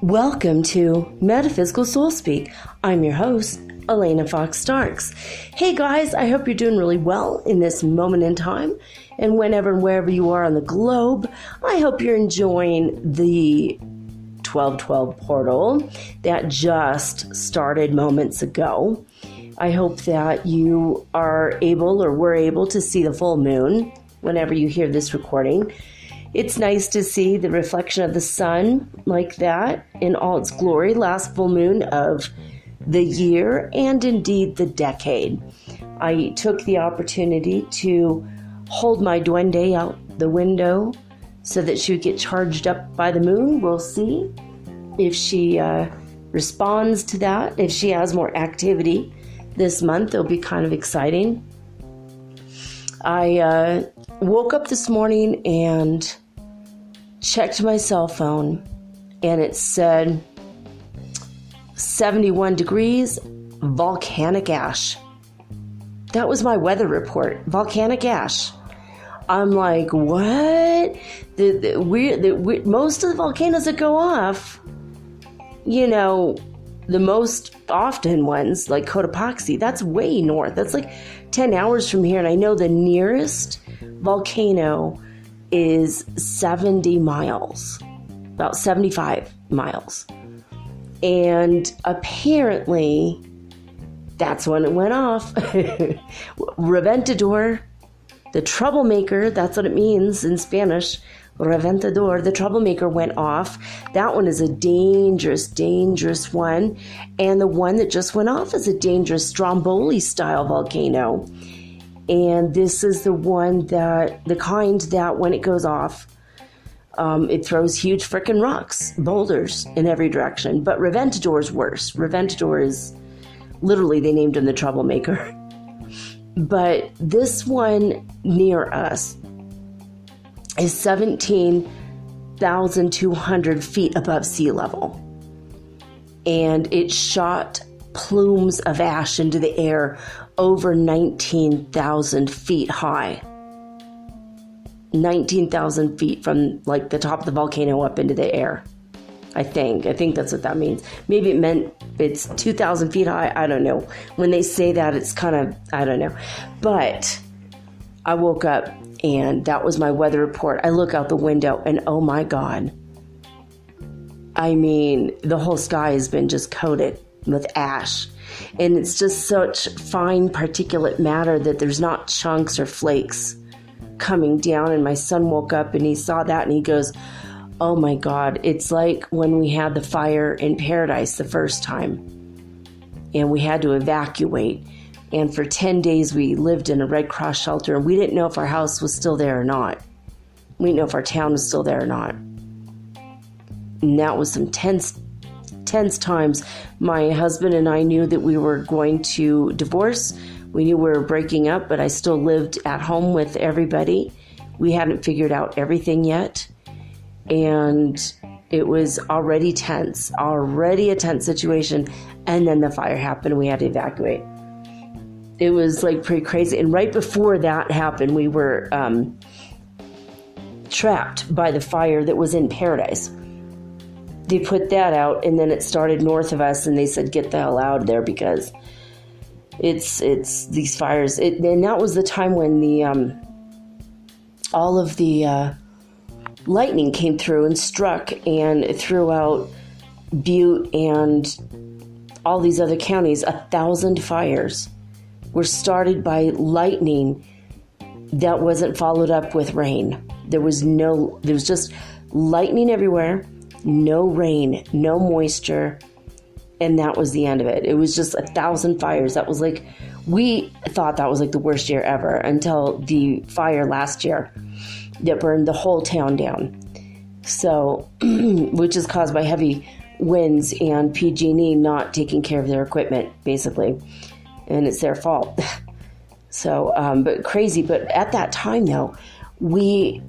Welcome to Metaphysical Soul Speak. I'm your host, Elena Fox Starks. Hey guys, I hope you're doing really well in this moment in time, and whenever and wherever you are on the globe. I hope you're enjoying the 1212 portal that just started moments ago. I hope that you are able or were able to see the full moon whenever you hear this recording. It's nice to see the reflection of the sun like that in all its glory, last full moon of the year and indeed the decade. I took the opportunity to hold my duende out the window so that she would get charged up by the moon. We'll see if she responds to that. If she has more activity this month, it'll be kind of exciting. I woke up this morning and checked my cell phone, and it said 71 degrees, volcanic ash. That was my weather report, volcanic ash. I'm like, what? Most of the volcanoes that go off, the most often ones, like Cotopaxi, that's way north. That's like 10 hours from here. And I know the nearest volcano is 70 miles, about 75 miles. And apparently, that's when it went off. Reventador, the troublemaker, that's what it means in Spanish. Reventador, the troublemaker, went off. That one is a dangerous, dangerous one. And the one that just went off is a dangerous Stromboli-style volcano. And this is the kind that when it goes off, it throws huge frickin' rocks, boulders in every direction. But Reventador is worse. Reventador is, literally, they named him the troublemaker. But this one near us is 17,200 feet above sea level. And it shot plumes of ash into the air over 19,000 feet high. 19,000 feet from like the top of the volcano up into the air. I think that's what that means. Maybe it meant it's 2,000 feet high. I don't know. When they say that, it's kind of, I don't know. But I woke up and that was my weather report. I look out the window and oh my God. I mean, the whole sky has been just coated with ash. And it's just such fine particulate matter that there's not chunks or flakes coming down. And my son woke up and he saw that and he goes, oh my God, it's like when we had the fire in Paradise the first time and we had to evacuate. And for 10 days, we lived in a Red Cross shelter, and we didn't know if our house was still there or not. We didn't know if our town was still there or not. And that was some tense times. My husband and I knew that we were going to divorce. We knew we were breaking up, but I still lived at home with everybody. We hadn't figured out everything yet. And it was already tense, already a tense situation. And then the fire happened and we had to evacuate. It was like pretty crazy. And right before that happened, we were trapped by the fire that was in Paradise. They put that out and then it started north of us and they said, get the hell out of there because it's these fires. And that was the time when the all of the lightning came through and struck and threw out Butte and all these other counties. 1,000 fires were started by lightning that wasn't followed up with rain. There was just lightning everywhere, no rain, no moisture, And that was the end of it. It was just 1,000 fires. That was like, we thought that was like the worst year ever until the fire last year that burned the whole town down. So, which is caused by heavy winds and PG&E not taking care of their equipment, basically. And it's their fault. So, but crazy. But at that time, though, we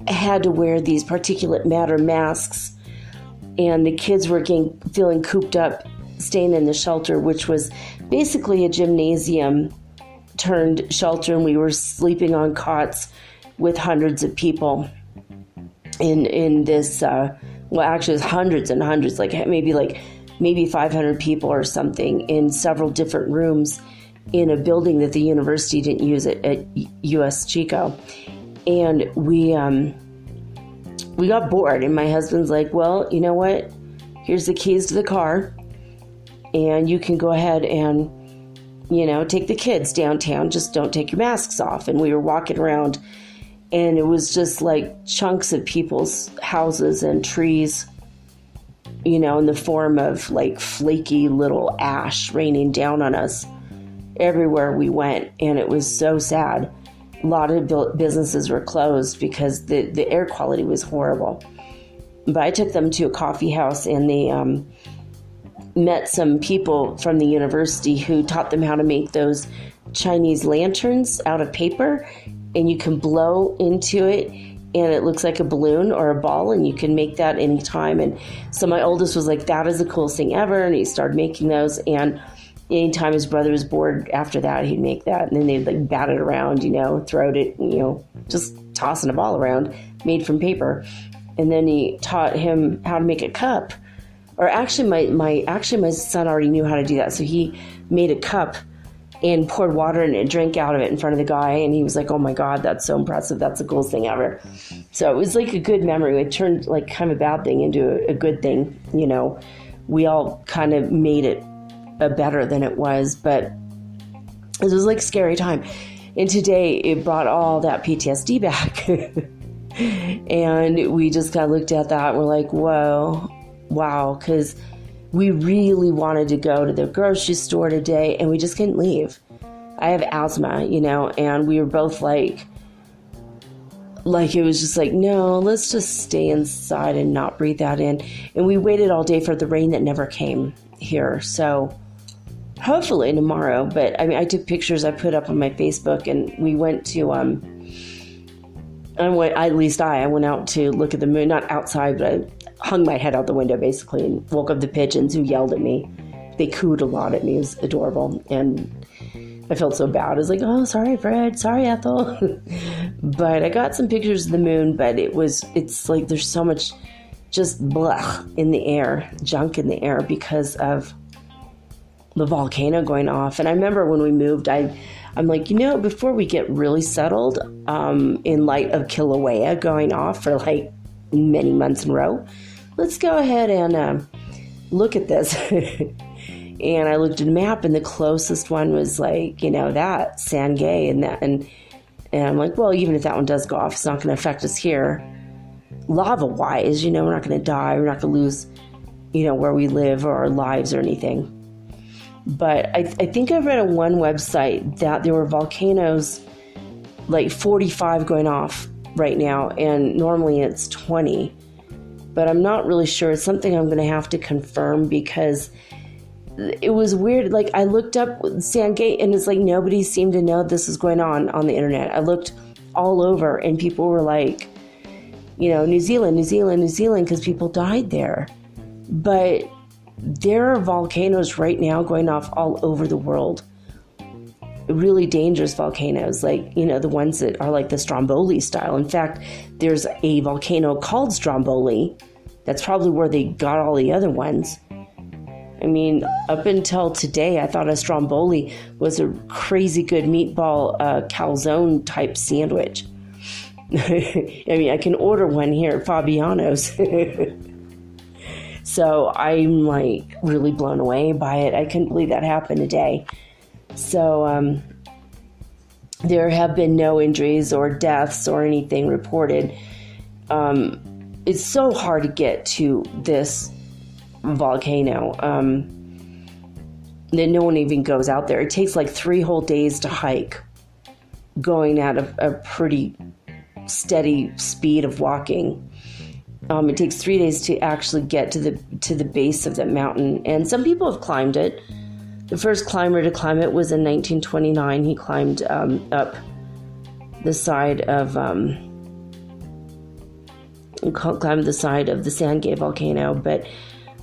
had to wear these particulate matter masks, and the kids were feeling cooped up, staying in the shelter, which was basically a gymnasium turned shelter, and we were sleeping on cots with hundreds of people in this, well, actually it was hundreds and hundreds, maybe 500 people or something in several different rooms in a building that the university didn't use at US Chico. And we got bored, and my husband's like, well, you know what? Here's the keys to the car, and you can go ahead and, take the kids downtown. Just don't take your masks off. And we were walking around, and it was just like chunks of people's houses and trees, in the form of like flaky little ash raining down on us everywhere we went. And it was so sad. A lot of businesses were closed because the air quality was horrible. But I took them to a coffee house, and they met some people from the university who taught them how to make those Chinese lanterns out of paper, and you can blow into it and it looks like a balloon or a ball, and you can make that anytime. And so my oldest was like, that is the coolest thing ever, and he started making those. And anytime his brother was bored after that, he'd make that, and then they'd like bat it around, throw it, just tossing a ball around made from paper. And then he taught him how to make a cup. Or actually, my son already knew how to do that. So he made a cup and poured water in it and drank out of it in front of the guy. And he was like, oh my God, that's so impressive. That's the coolest thing ever. So it was like a good memory. It turned like kind of a bad thing into a good thing. We all kind of made it better than it was, but it was like a scary time. And today it brought all that PTSD back. And we just kind of looked at that and we're like, whoa, wow, because we really wanted to go to the grocery store today and we just couldn't leave. I have asthma, and we were both like it was just like, no, let's just stay inside and not breathe that in. And we waited all day for the rain that never came here. So hopefully tomorrow, but I took pictures I put up on my Facebook, and we went to, I went out to look at the moon, not outside, but I hung my head out the window basically and woke up the pigeons who yelled at me. They cooed a lot at me. It was adorable. And I felt so bad. I was like, oh, sorry, Fred. Sorry, Ethel. But I got some pictures of the moon, but it's like there's so much just blah in the air, junk in the air because of the volcano going off. And I remember when we moved, I'm like, before we get really settled, in light of Kilauea going off for like many months in a row, let's go ahead and look at this. And I looked at a map, and the closest one was like, that Sangay and I'm like, well, even if that one does go off, it's not going to affect us here. Lava-wise, we're not going to die. We're not going to lose, where we live or our lives or anything. But I think I read on one website that there were volcanoes, like 45 going off right now, and normally it's 20. But I'm not really sure. It's something I'm going to have to confirm because it was weird. Like, I looked up Sandgate, and it's like nobody seemed to know this was going on the internet. I looked all over, and people were like, New Zealand, because people died there. But there are volcanoes right now going off all over the world. Really dangerous volcanoes, like, the ones that are like the Stromboli style. In fact, there's a volcano called Stromboli. That's probably where they got all the other ones. Up until today, I thought a Stromboli was a crazy good meatball calzone type sandwich. I can order one here at Fabiano's. So I'm like really blown away by it. I couldn't believe that happened today. So there have been no injuries or deaths or anything reported. It's so hard to get to this volcano. That no one even goes out there. It takes like 3 whole days to hike, going at a pretty steady speed of walking. It takes 3 days to actually get to the base of the mountain, and some people have climbed it. The first climber to climb it was in 1929. He climbed up the side of the Sangay volcano, but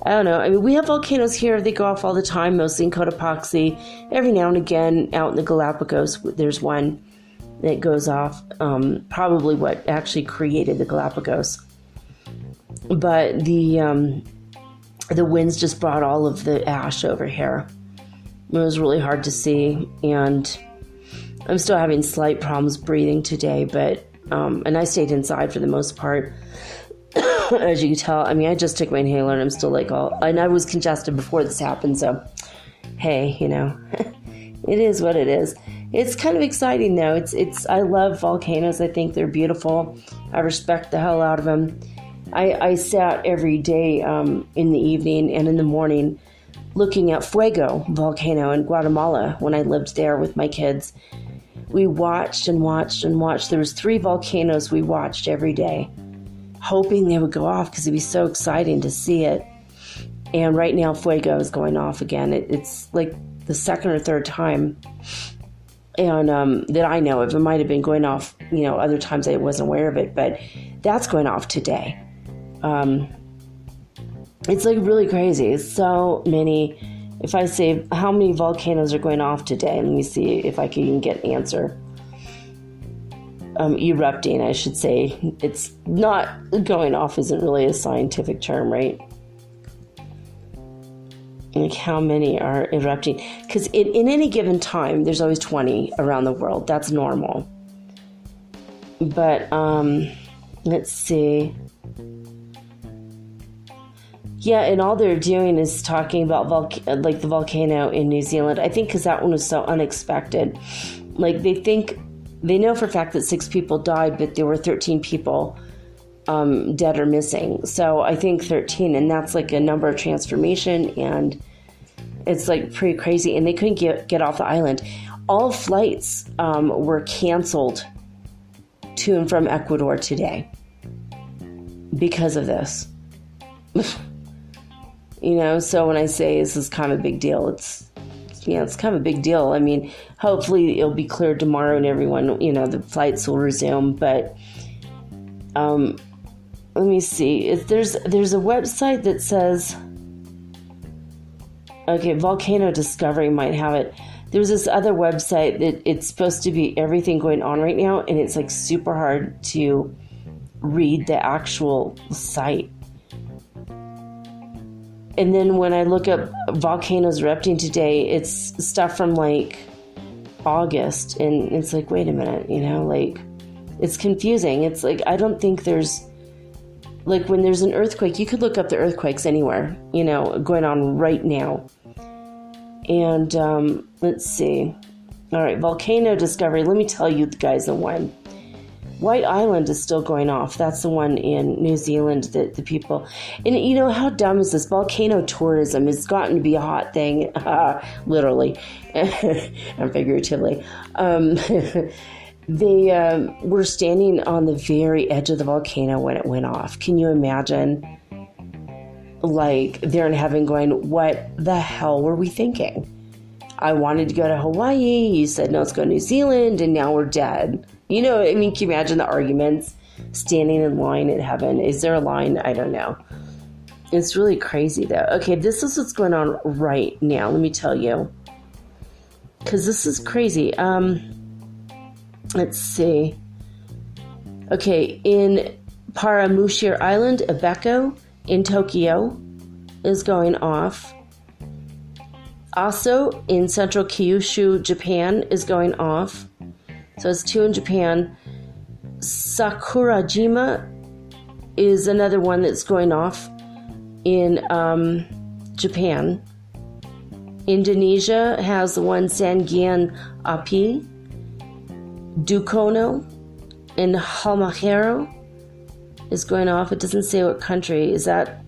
I don't know. I mean, we have volcanoes here. They go off all the time, mostly in Cotopaxi. Every now and again, out in the Galapagos, there's one that goes off. Probably what actually created the Galapagos. But the winds just brought all of the ash over here. It was really hard to see, and I'm still having slight problems breathing today. But and I stayed inside for the most part. As you can tell, I mean, I just took my inhaler and I'm still like and I was congested before this happened, so hey, it is what it is. It's kind of exciting though. I love volcanoes. I think they're beautiful. I respect the hell out of them. I sat every day in the evening and in the morning looking at Fuego volcano in Guatemala when I lived there with my kids. We watched and watched and watched. There was 3 volcanoes we watched every day, hoping they would go off because it'd be so exciting to see it. And right now, Fuego is going off again. It's like the second or third time, and that I know of. It might have been going off, other times I wasn't aware of it, but that's going off today. It's like really crazy. It's so many. If I say how many volcanoes are going off today, let me see if I can even get an answer. Erupting, I should say. It's not going off isn't really a scientific term, right? Like how many are erupting? Because in any given time, there's always 20 around the world. That's normal. But let's see. Yeah, and all they're doing is talking about the volcano in New Zealand. I think because that one was so unexpected. Like they know for a fact that 6 people died, but there were 13 people dead or missing. So I think 13, and that's like a number of transformation, and it's like pretty crazy. And they couldn't get off the island. All flights were canceled to and from Ecuador today because of this. So when I say this is kind of a big deal, it's kind of a big deal. I mean, hopefully it'll be cleared tomorrow and everyone, the flights will resume. But let me see. If there's a website that says, okay, Volcano Discovery might have it. There's this other website that it's supposed to be everything going on right now, and it's like super hard to read the actual site. And then when I look up volcanoes erupting today, it's stuff from like August. And it's like, wait a minute, it's confusing. It's like, I don't think there's, like when there's an earthquake, you could look up the earthquakes anywhere, going on right now. And let's see. All right, Volcano Discovery. Let me tell you guys the one. White Island is still going off. That's the one in New Zealand that the people... And how dumb is this? Volcano tourism has gotten to be a hot thing, literally and figuratively. They were standing on the very edge of the volcano when it went off. Can you imagine? Like, they're in heaven going, what the hell were we thinking? I wanted to go to Hawaii. You said, no, let's go to New Zealand, and now we're dead. Can you imagine the arguments standing in line in heaven? Is there a line? I don't know. It's really crazy, though. Okay, this is what's going on right now. Let me tell you. Because this is crazy. Let's see. Okay, in Paramushir Island, Ebeko in Tokyo is going off. Also, in central Kyushu, Japan is going off. So it's 2 in Japan. Sakurajima is another one that's going off in Japan. Indonesia has the one Sangyan Api. Dukono in Halmahera is going off. It doesn't say what country. Is that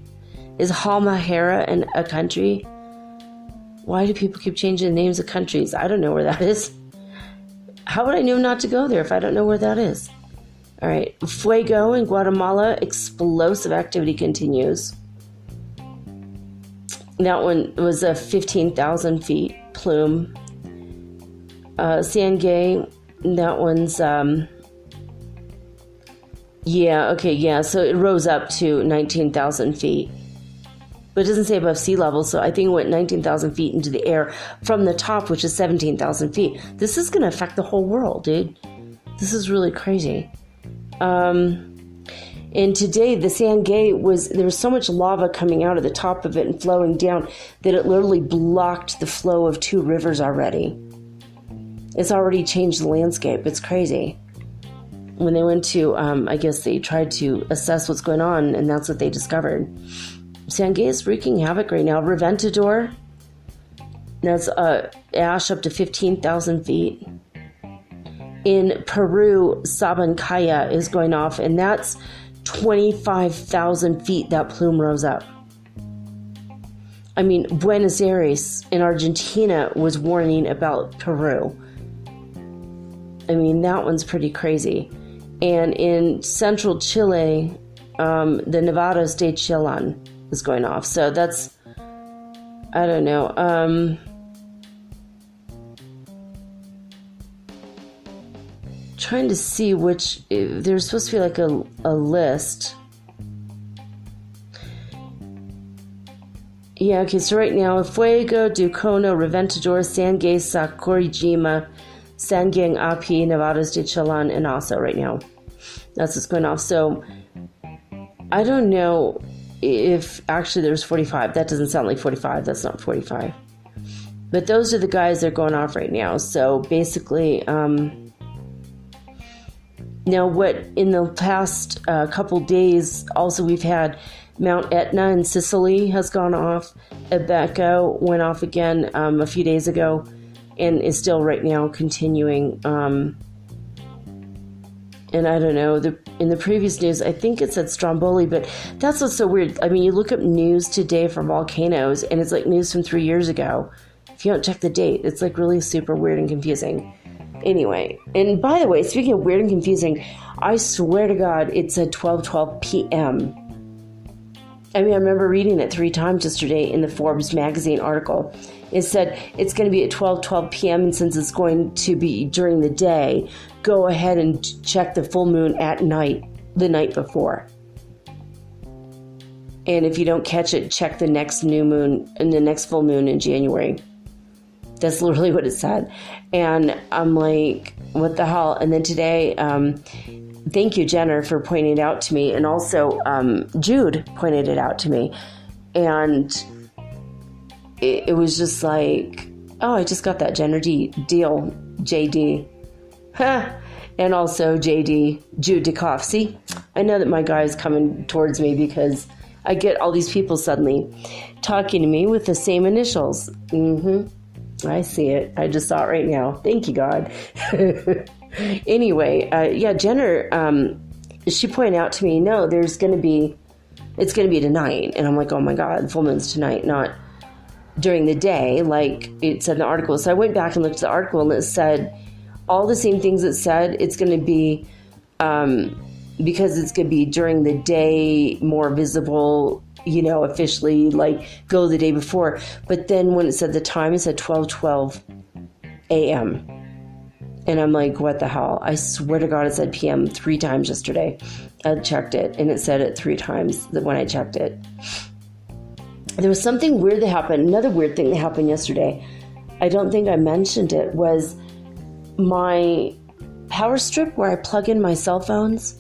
Is Halmahera a country? Why do people keep changing the names of countries? I don't know where that is. How would I know not to go there if I don't know where that is? All right. Fuego in Guatemala. Explosive activity continues. That one was a 15,000 feet plume. Sangay, that one's, so it rose up to 19,000 feet. But it doesn't say above sea level, so I think it went 19,000 feet into the air from the top, which is 17,000 feet. This is going to affect the whole world, dude. This is really crazy. And today, the Sangay there was so much lava coming out of the top of it and flowing down that it literally blocked the flow of 2 rivers already. It's already changed the landscape. It's crazy. When they went to, I guess they tried to assess what's going on, and that's what they discovered. Sangay is wreaking havoc right now. Reventador, that's ash up to 15,000 feet. In Peru, Sabancaya is going off, and that's 25,000 feet that plume rose up. I mean, Buenos Aires in Argentina was warning about Peru. I mean, that one's pretty crazy. And in central Chile, the Nevada State Chillon is going off. So that's, I don't know. Trying to see which, there's supposed to be like a list. Yeah, okay, so right now, Fuego, Ducono, Reventador, Sangay, Sakurajima, Sangang Api, Nevada State Chillon, and also right now. That's what's going off. So, I don't know if actually there's 45. That doesn't sound like 45. That's not 45. But those are the guys that are going off right now. So, basically, now what in the past couple days, also we've had Mount Etna in Sicily has gone off. Abaco went off again a few days ago and is still right now continuing. And I don't know, in the previous news, I think it said Stromboli, but that's what's so weird. I mean, you look up news today for volcanoes, and it's like news from 3 years ago. If you don't check the date, it's like really super weird and confusing. Anyway, and by the way, speaking of weird and confusing, I swear to God, it's at 12:12 p.m. I mean, I remember reading it 3 times yesterday in the Forbes magazine article. It said it's going to be at 12:12 p.m. and since it's going to be during the day, go ahead and check the full moon at night, the night before. And if you don't catch it, check the next new moon and the next full moon in January. That's literally what it said. And I'm like, what the hell? And then today, thank you, Jenner, for pointing it out to me. And also, Jude pointed it out to me. And it was just like, oh, I just got that Jenner deal, JD. And also JD, Jude Dikoff. See, I know that my guy is coming towards me because I get all these people suddenly talking to me with the same initials. I see it. I just saw it right now. Thank you, God. Anyway, Jenner, she pointed out to me, no, it's going to be tonight. And I'm like, oh my God, the full moon's tonight, not during the day, like it said in the article. So I went back and looked at the article and it said all the same things it said. It's going to be, because it's going to be during the day, more visible, officially, like go the day before. But then when it said the time, it said 12:12 a.m. And I'm like, what the hell? I swear to God, it said p.m. 3 times yesterday. I checked it, and it said it 3 times when I checked it. There was something weird that happened. Another weird thing that happened yesterday. I don't think I mentioned it, was my power strip where I plug in my cell phones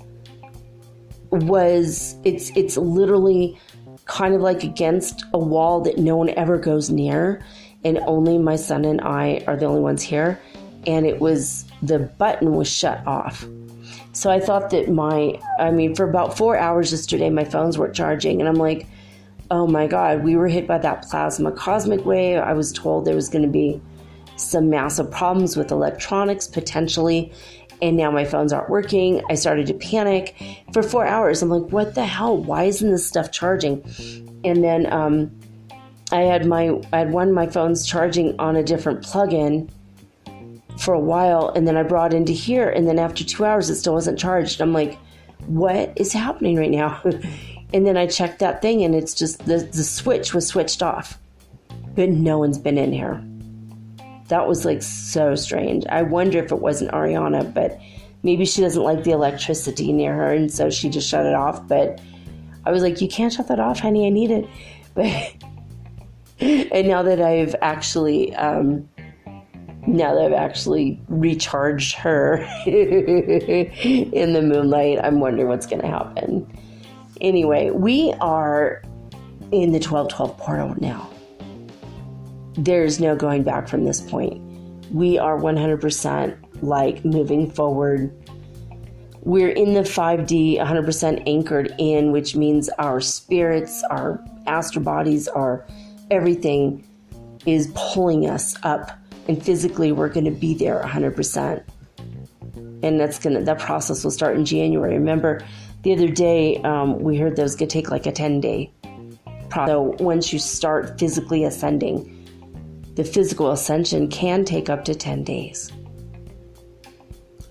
it's literally kind of like against a wall that no one ever goes near, and only my son and I are the only ones here, and the button was shut off. So I thought that for about 4 hours yesterday, my phones weren't charging, and I'm like, oh my God, we were hit by that plasma cosmic wave. I was told there was going to be some massive problems with electronics potentially, and now my phones aren't working. I started to panic for 4 hours. I'm like, what the hell? Why isn't this stuff charging? And then I had one of my phones charging on a different plug-in for a while, and then I brought it into here, and then after 2 hours it still wasn't charged. I'm like, what is happening right now? And then I checked that thing, and it's just the switch was switched off, but no one's been in here. That was like so strange. I wonder if it wasn't Ariana, but maybe she doesn't like the electricity near her, and so she just shut it off. But I was like, you can't shut that off, honey. I need it. But and now that I've actually recharged her in the moonlight, I'm wondering what's going to happen. Anyway, we are in the 1212 portal now. There's no going back from this point. We are 100% like moving forward. We're in the 5D, 100% anchored in, which means our spirits, our astral bodies, our everything is pulling us up. And physically, we're going to be there 100%. And that process will start in January. Remember, the other day, we heard that was going to take like a 10-day process. So once you start physically ascending, the physical ascension can take up to 10 days.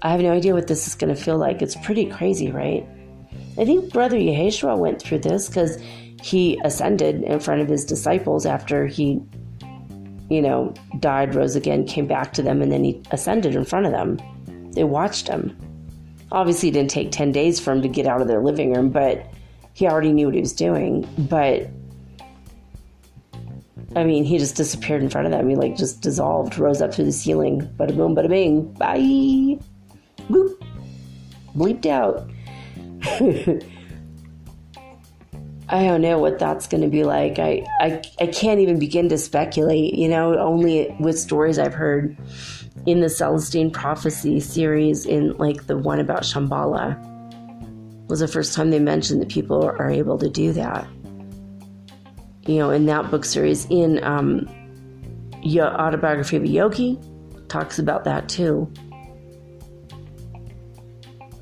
I have no idea what this is going to feel like. It's pretty crazy, right? I think Brother Yeshua went through this because he ascended in front of his disciples after he, died, rose again, came back to them, and then he ascended in front of them. They watched him. Obviously, it didn't take 10 days for him to get out of their living room, but he already knew what he was doing. But he just disappeared in front of them. He just dissolved, rose up through the ceiling. Bada boom, bada bing. Bye. Boop. Bleeped out. I don't know what that's going to be like. I can't even begin to speculate, only with stories I've heard in the Celestine Prophecy series, in the one about Shambhala. Was the first time they mentioned that people are able to do that. In that book series, in Autobiography of a Yogi, talks about that too.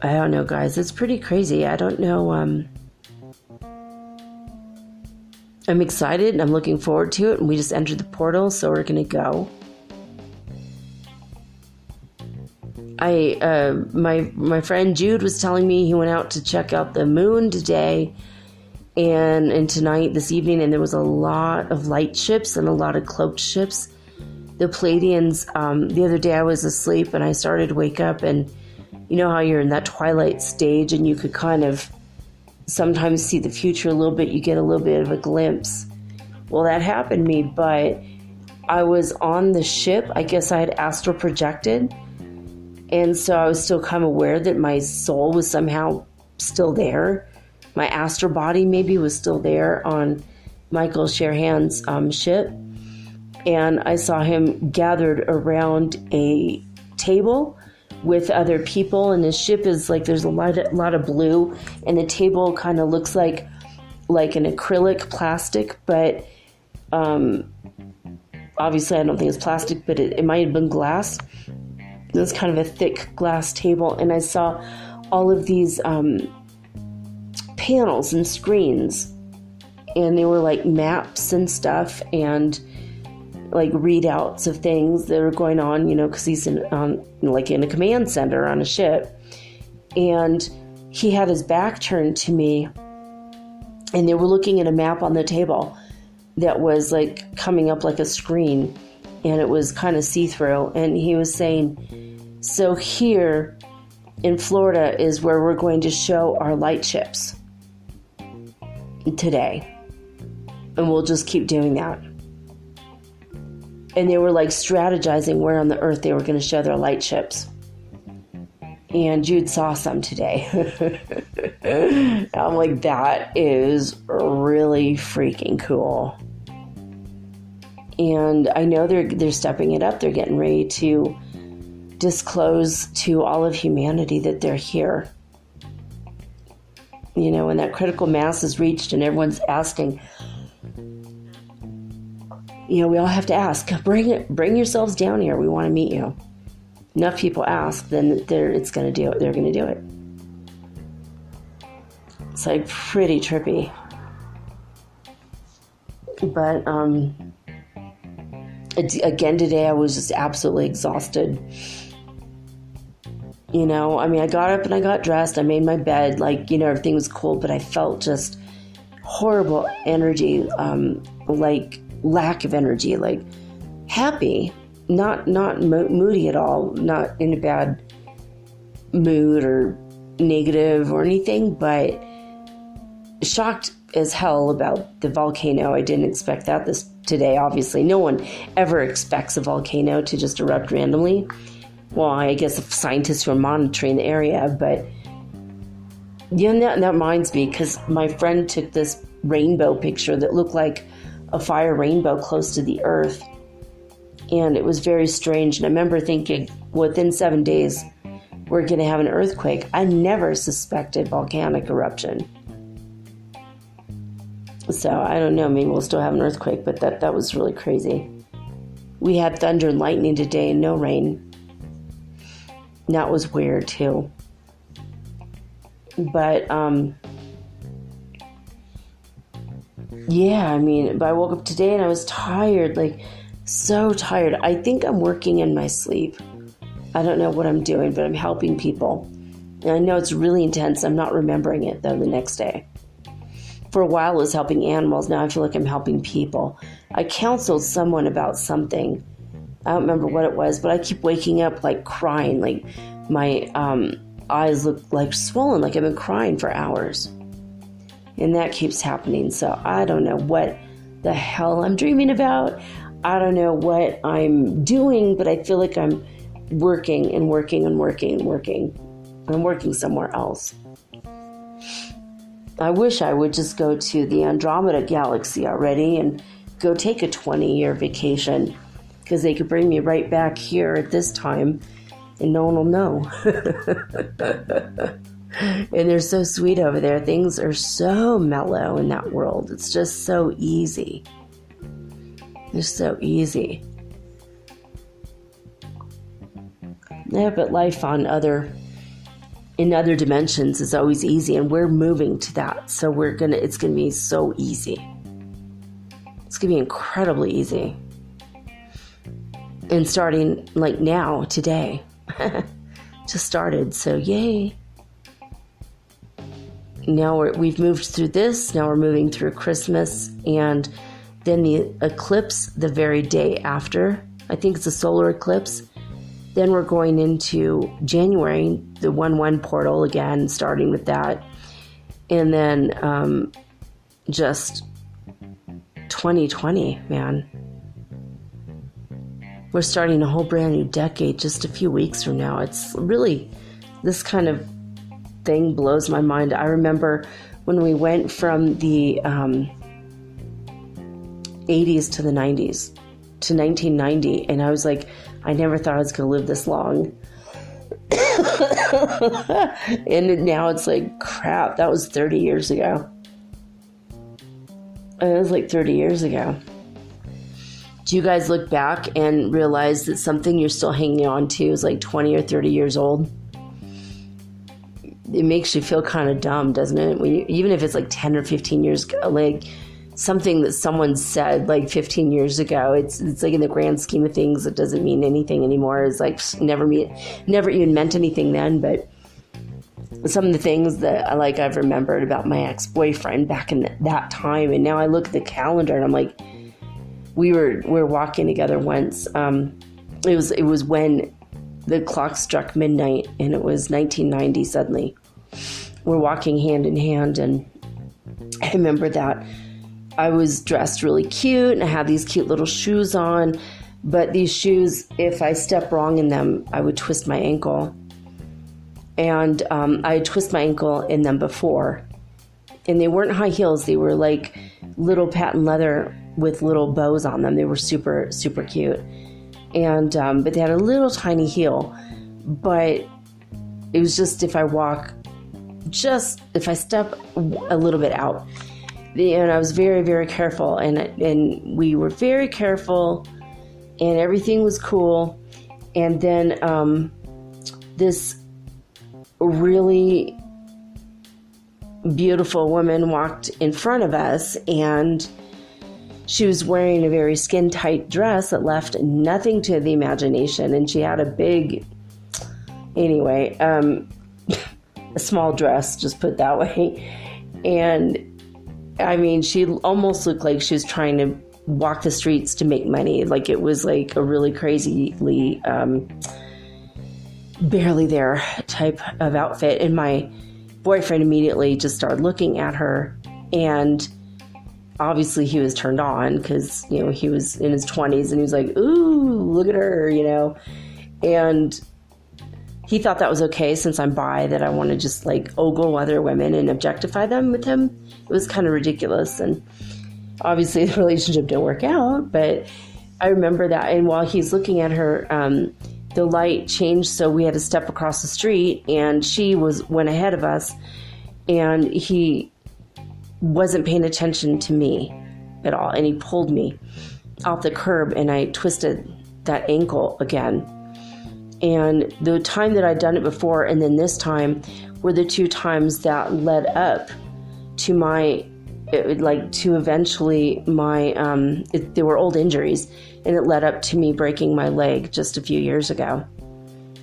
I don't know, guys. It's pretty crazy. I don't know. I'm excited and I'm looking forward to it. And we just entered the portal, so we're going to go. My friend Jude was telling me he went out to check out the moon today and tonight, this evening, and there was a lot of light ships and a lot of cloaked ships. The Pleiadians, the other day I was asleep and I started to wake up, and you know how you're in that twilight stage and you could kind of sometimes see the future a little bit, you get a little bit of a glimpse. Well, that happened to me, but I was on the ship. I guess I had astral projected, and so I was still kind of aware that my soul was somehow still there. My astral body maybe was still there on Michael Sherhan's ship, and I saw him gathered around a table with other people, and his ship is there's a lot of blue, and the table kind of looks like an acrylic plastic, but obviously I don't think it's plastic, but it might have been glass. It was kind of a thick glass table, and I saw all of these panels and screens, and they were like maps and stuff, and readouts of things that are going on, because he's in a command center on a ship. And he had his back turned to me, and they were looking at a map on the table that was coming up like a screen, and it was kind of see-through. And he was saying, so here in Florida is where we're going to show our light ships today, and we'll just keep doing that. And they were strategizing where on the earth they were going to show their light ships. And Jude saw some today. I'm like, that is really freaking cool. And I know they're stepping it up. They're getting ready to disclose to all of humanity that they're here. When that critical mass is reached and everyone's asking, we all have to ask, bring yourselves down here. We want to meet you. Enough people ask, then they're going to do it. It's pretty trippy. But again today, I was just absolutely exhausted. You know, I mean, I got up and I got dressed. I made my bed. Like, you know, everything was cool, but I felt just horrible energy, like lack of energy, like happy, not moody at all, not in a bad mood or negative or anything, but shocked as hell about the volcano. I didn't expect that today, obviously. No one ever expects a volcano to just erupt randomly. Well, I guess scientists who are monitoring the area, but yeah, that reminds me, because my friend took this rainbow picture that looked like a fire rainbow close to the earth, and it was very strange. And I remember thinking, within 7 days, we're going to have an earthquake. I never suspected volcanic eruption. So I don't know, maybe we'll still have an earthquake, but that was really crazy. We had thunder and lightning today and no rain. That was weird too. But yeah, I mean, but I woke up today and I was tired, like so tired. I think I'm working in my sleep. I don't know what I'm doing, but I'm helping people. And I know it's really intense. I'm not remembering it though the next day. For a while I was helping animals. Now I feel like I'm helping people. I counseled someone about something. I don't remember what it was, but I keep waking up like crying. Like my eyes look like swollen, like I've been crying for hours. And that keeps happening. So I don't know what the hell I'm dreaming about. I don't know what I'm doing, but I feel like I'm working and working and working and working. I'm working somewhere else. I wish I would just go to the Andromeda Galaxy already and go take a 20-year vacation, because they could bring me right back here at this time and no one will know. And they're so sweet over there. Things are so mellow in that world. It's just so easy. It's so easy. Yeah, but life in other dimensions is always easy, and we're moving to that. So it's gonna be so easy. It's gonna be incredibly easy. And starting like now, today, just started. So yay. Now we've moved through this. Now we're moving through Christmas, and then the eclipse the very day after. I think it's a solar eclipse. Then we're going into January, the 1/1 portal again, starting with that. And then just 2020, man. We're starting a whole brand new decade just a few weeks from now. It's really, this kind of thing blows my mind. I remember when we went from the 80s to the 90s to 1990, and I was like, I never thought I was going to live this long. And now it's like, crap, that was 30 years ago. It was like 30 years ago. Do you guys look back and realize that something you're still hanging on to is like 20 or 30 years old? It makes you feel kind of dumb, doesn't it? Even if it's like 10 or 15 years ago, like something that someone said like 15 years ago, it's like in the grand scheme of things, it doesn't mean anything anymore. It's like never even meant anything then. But some of the things that I've remembered about my ex-boyfriend back in that time, and now I look at the calendar and I'm like, we were walking together once. It was when the clock struck midnight, and it was 1990 suddenly. We're walking hand in hand, and I remember that I was dressed really cute, and I had these cute little shoes on, but these shoes, if I step wrong in them, I would twist my ankle. And I had twisted my ankle in them before, and they weren't high heels. They were like little patent leather with little bows on them. They were super, super cute. And but they had a little tiny heel. But it was just if I step a little bit out. And I was very, very careful. And we were very careful. And everything was cool. And then this really beautiful woman walked in front of us, and she was wearing a very skin tight dress that left nothing to the imagination. And she had a big, anyway, a small dress, just put that way. And I mean, she almost looked like she was trying to walk the streets to make money. Like it was like a really crazily, barely there type of outfit. And my boyfriend immediately just started looking at her, and obviously he was turned on because, you know, he was in his 20s and he was like, ooh, look at her, you know. And he thought that was okay since I'm bi, that I want to just like ogle other women and objectify them with him. It was kind of ridiculous. And obviously the relationship didn't work out, but I remember that. And while he's looking at her, the light changed, so we had to step across the street, and she went ahead of us, and he wasn't paying attention to me at all, and he pulled me off the curb, and I twisted that ankle again. And the time that I'd done it before and then this time were the two times that led up to to eventually they were old injuries, and it led up to me breaking my leg just a few years ago.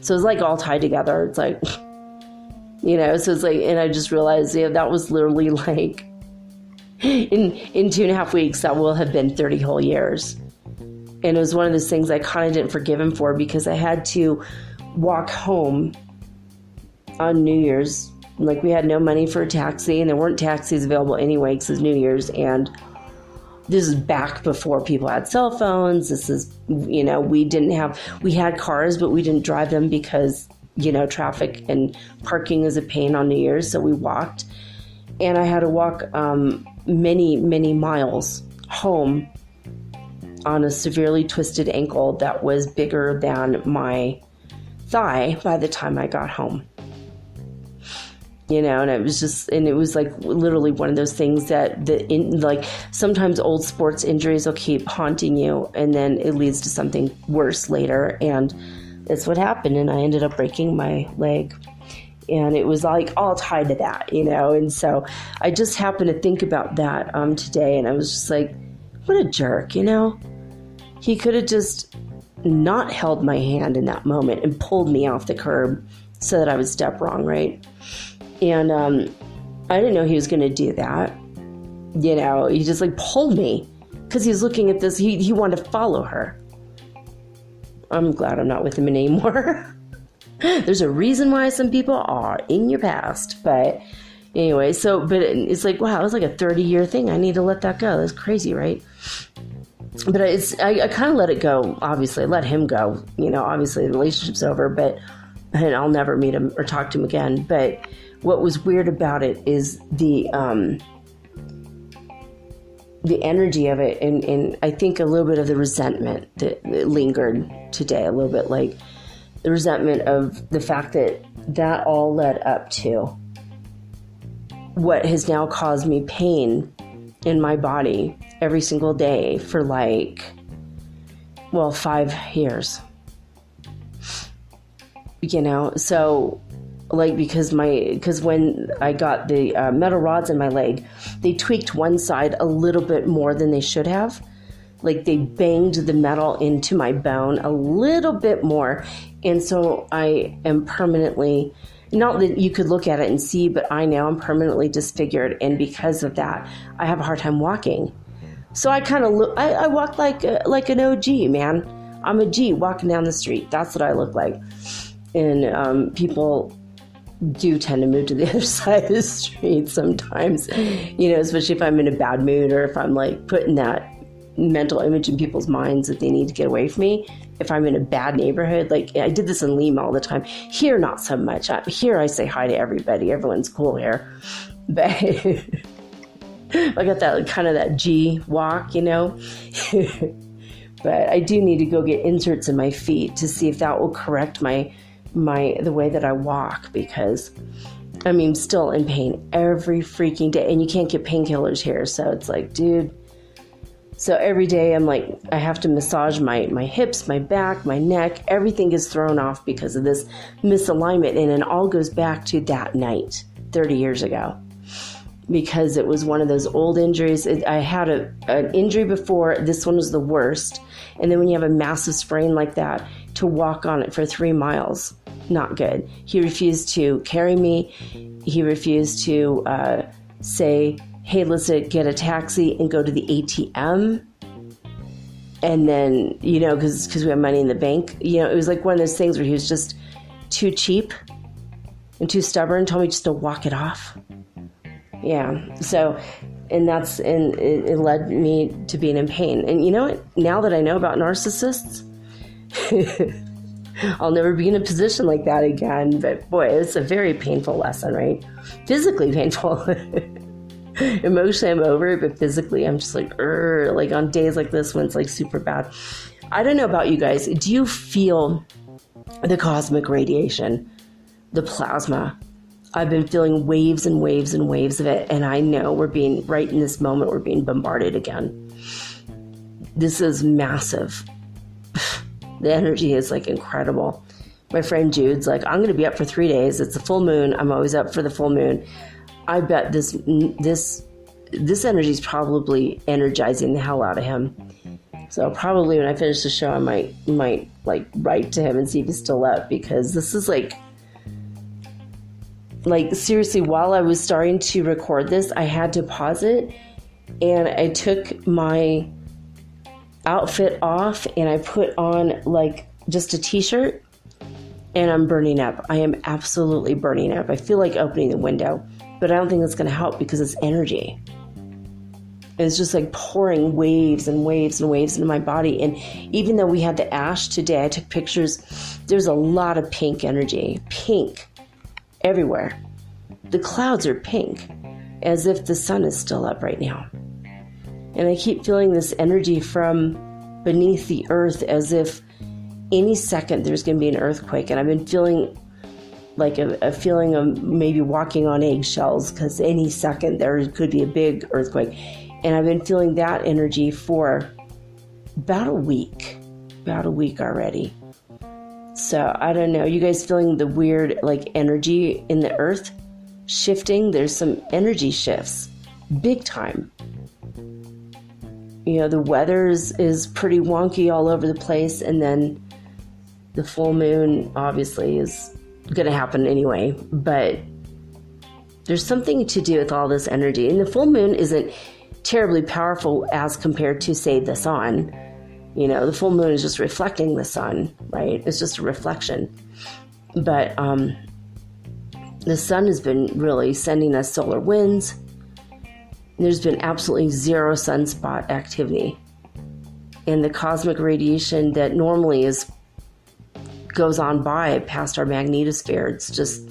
So it's like all tied together. It's like, you know, so it's like, and I just realized, yeah, that was literally like in 2.5 weeks, that will have been 30 whole years. And it was one of those things I kind of didn't forgive him for, because I had to walk home on New Year's. Like, we had no money for a taxi, and there weren't taxis available anyway because it's New Year's. And this is back before people had cell phones. This is, you know, we had cars, but we didn't drive them because, you know, traffic and parking is a pain on New Year's. So we walked, and I had to walk many, many miles home on a severely twisted ankle that was bigger than my thigh by the time I got home. You know, and it was like literally one of those things that like sometimes old sports injuries will keep haunting you, and then it leads to something worse later. And that's what happened. And I ended up breaking my leg, and it was like all tied to that, you know. And so I just happened to think about that today, and I was just like, what a jerk, you know. He could have just not held my hand in that moment and pulled me off the curb so that I would step wrong, right? And I didn't know he was going to do that. You know, he just like pulled me because he was looking at this. He wanted to follow her. I'm glad I'm not with him anymore. There's a reason why some people are in your past. But anyway, but it's like, wow, it was like a 30-year thing. I need to let that go. That's crazy, right? But I kind of let it go, obviously. I let him go. You know, obviously the relationship's over, and I'll never meet him or talk to him again. But what was weird about it is the energy of it, and I think a little bit of the resentment that lingered today, a little bit like the resentment of the fact that all led up to what has now caused me pain in my body every single day for 5 years. You know, so like, because when I got the metal rods in my leg, they tweaked one side a little bit more than they should have. Like, they banged the metal into my bone a little bit more. And so I am permanently, not that you could look at it and see, but I know I'm permanently disfigured. And because of that, I have a hard time walking. So I kind of look, I walk like an OG, man. I'm a G walking down the street. That's what I look like. And people do tend to move to the other side of the street sometimes, you know, especially if I'm in a bad mood, or if I'm like putting that mental image in people's minds that they need to get away from me. If I'm in a bad neighborhood, like I did this in Lima all the time. Here, not so much. Here I say hi to everybody. Everyone's cool here. But I got that kind of that G walk, you know. But I do need to go get inserts in my feet to see if that will correct the way that I walk, because I mean, I'm still in pain every freaking day, and you can't get painkillers here. So it's like, dude. So every day I'm like, I have to massage my hips, my back, my neck. Everything is thrown off because of this misalignment. And it all goes back to that night 30 years ago because it was one of those old injuries. I had an injury before. This one was the worst. And then when you have a massive sprain like that, to walk on it for 3 miles, not good. He refused to carry me. He refused to say, hey, let's get a taxi and go to the ATM. And then, because we have money in the bank, it was like one of those things where he was just too cheap and too stubborn, told me just to walk it off. Yeah. So, and it led me to being in pain. And you know what? Now that I know about narcissists, I'll never be in a position like that again. But boy, it's a very painful lesson, right? Physically painful. Emotionally, I'm over it, but physically, I'm just like on days like this when it's like super bad. I don't know about you guys. Do you feel the cosmic radiation, the plasma? I've been feeling waves and waves and waves of it, and I know right in this moment, we're being bombarded again. This is massive. The energy is like incredible. My friend Jude's like, I'm going to be up for 3 days. It's a full moon. I'm always up for the full moon. I bet this energy is probably energizing the hell out of him. So probably when I finish the show, I might like write to him and see if he's still up, because this is like seriously, while I was starting to record this, I had to pause it, and I took my outfit off and I put on like just a t-shirt, and I'm burning up. I am absolutely burning up. I feel like opening the window, but I don't think that's going to help because it's energy. It's just like pouring waves and waves and waves into my body. And even though we had the ash today, I took pictures. There's a lot of pink energy. Pink everywhere. The clouds are pink, as if the sun is still up right now. And I keep feeling this energy from beneath the earth, as if any second there's going to be an earthquake. And I've been feeling like a feeling of maybe walking on eggshells, because any second there could be a big earthquake. And I've been feeling that energy for about a week already. So I don't know. You guys feeling the weird like energy in the earth shifting? There's some energy shifts, big time. The weather is pretty wonky all over the place, and then the full moon obviously is going to happen anyway. But there's something to do with all this energy, and the full moon isn't terribly powerful as compared to, say, the sun. The full moon is just reflecting the sun, right? It's just a reflection. But the sun has been really sending us solar winds. There's been absolutely zero sunspot activity. And the cosmic radiation that normally goes on by past our magnetosphere, it's just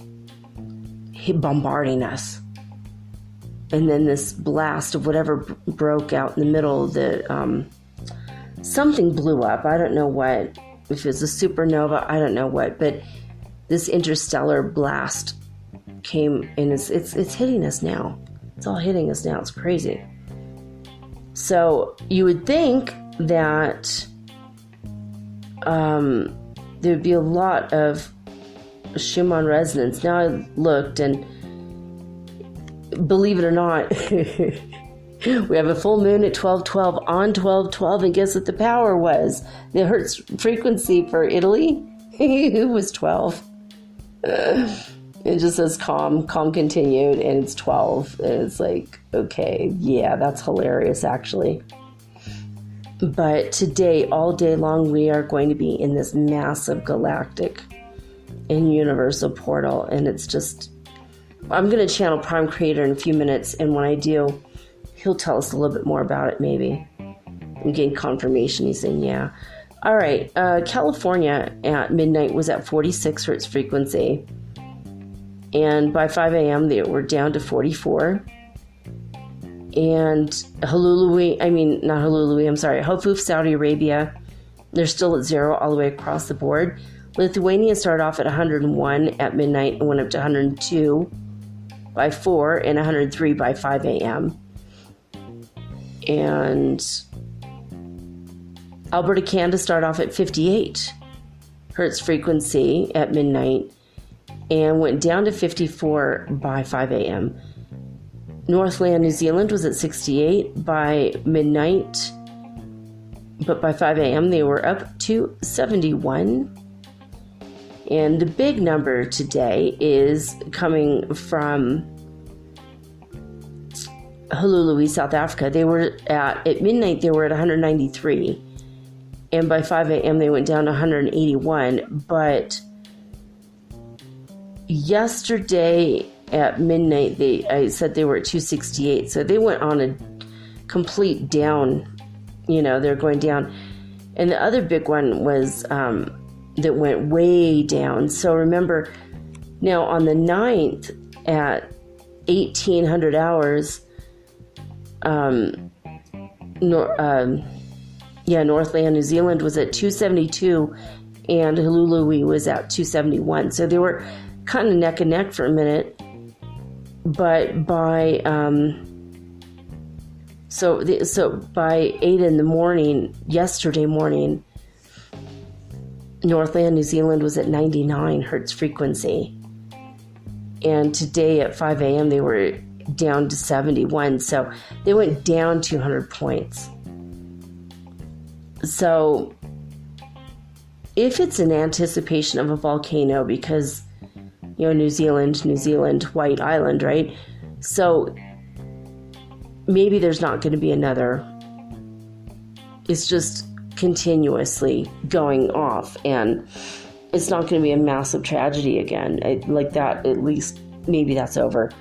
bombarding us. And then this blast of whatever broke out in the middle of the, something blew up. I don't know what, if it's a supernova, I don't know what, but this interstellar blast came, and it's hitting us now. It's all hitting us now. It's crazy. So you would think that there'd be a lot of Schumann resonance. Now I looked, and believe it or not, we have a full moon at 12:12 on 12:12, and guess what the power was? The Hertz frequency for Italy, it was 12. It just says calm continued, and it's 12. And it's like, okay, yeah, that's hilarious, actually. But today, all day long, we are going to be in this massive galactic and universal portal, and it's just, I'm going to channel Prime Creator in a few minutes, and when I do, he'll tell us a little bit more about it, maybe. I'm getting confirmation. He's saying, yeah. All right, California at midnight was at 46 hertz frequency. And by 5 a.m., they were down to 44. And Hofuf, Saudi Arabia, they're still at 0 all the way across the board. Lithuania started off at 101 at midnight and went up to 102 by 4 and 103 by 5 a.m. And Alberta, Canada started off at 58 hertz frequency at midnight and went down to 54 by 5 a.m. Northland, New Zealand was at 68 by midnight, but by 5 a.m. they were up to 71. And the big number today is coming from Honolulu, South Africa. They were at midnight, they were at 193. And by 5 a.m. they went down to 181. But yesterday at midnight, I said they were at 268. So they went on a complete down. They're going down. And the other big one was that went way down. So remember, now on the 9th at 1800 hours, Northland, New Zealand was at 272 and Honolulu was at 271. So they were kind of neck and neck for a minute. But by by 8 in the morning, yesterday morning, Northland, New Zealand was at 99 hertz frequency. And today at 5 a.m. they were down to 71. So they went down 200 points. So if it's in anticipation of a volcano, because, New Zealand, White Island, right? So maybe there's not going to be another. It's just continuously going off, and it's not going to be a massive tragedy again. Like that, at least maybe that's over.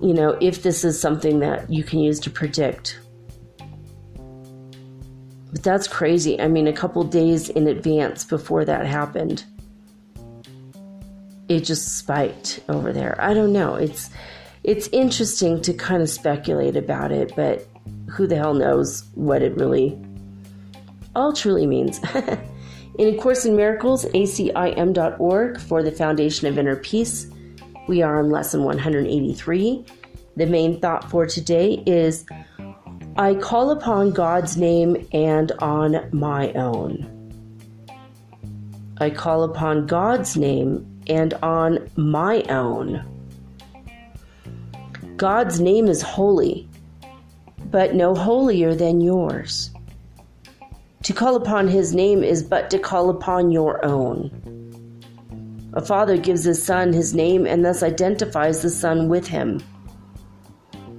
If this is something that you can use to predict. But that's crazy. I mean, a couple days in advance before that happened, it just spiked over there. I don't know. It's interesting to kind of speculate about it, but who the hell knows what it really all truly means. In A Course in Miracles, acim.org, for the Foundation of Inner Peace. We are on lesson 183. The main thought for today is, I call upon God's name and on my own. I call upon God's name and on my own. God's name is holy, but no holier than yours. To call upon his name is but to call upon your own. A father gives his son his name and thus identifies the son with him.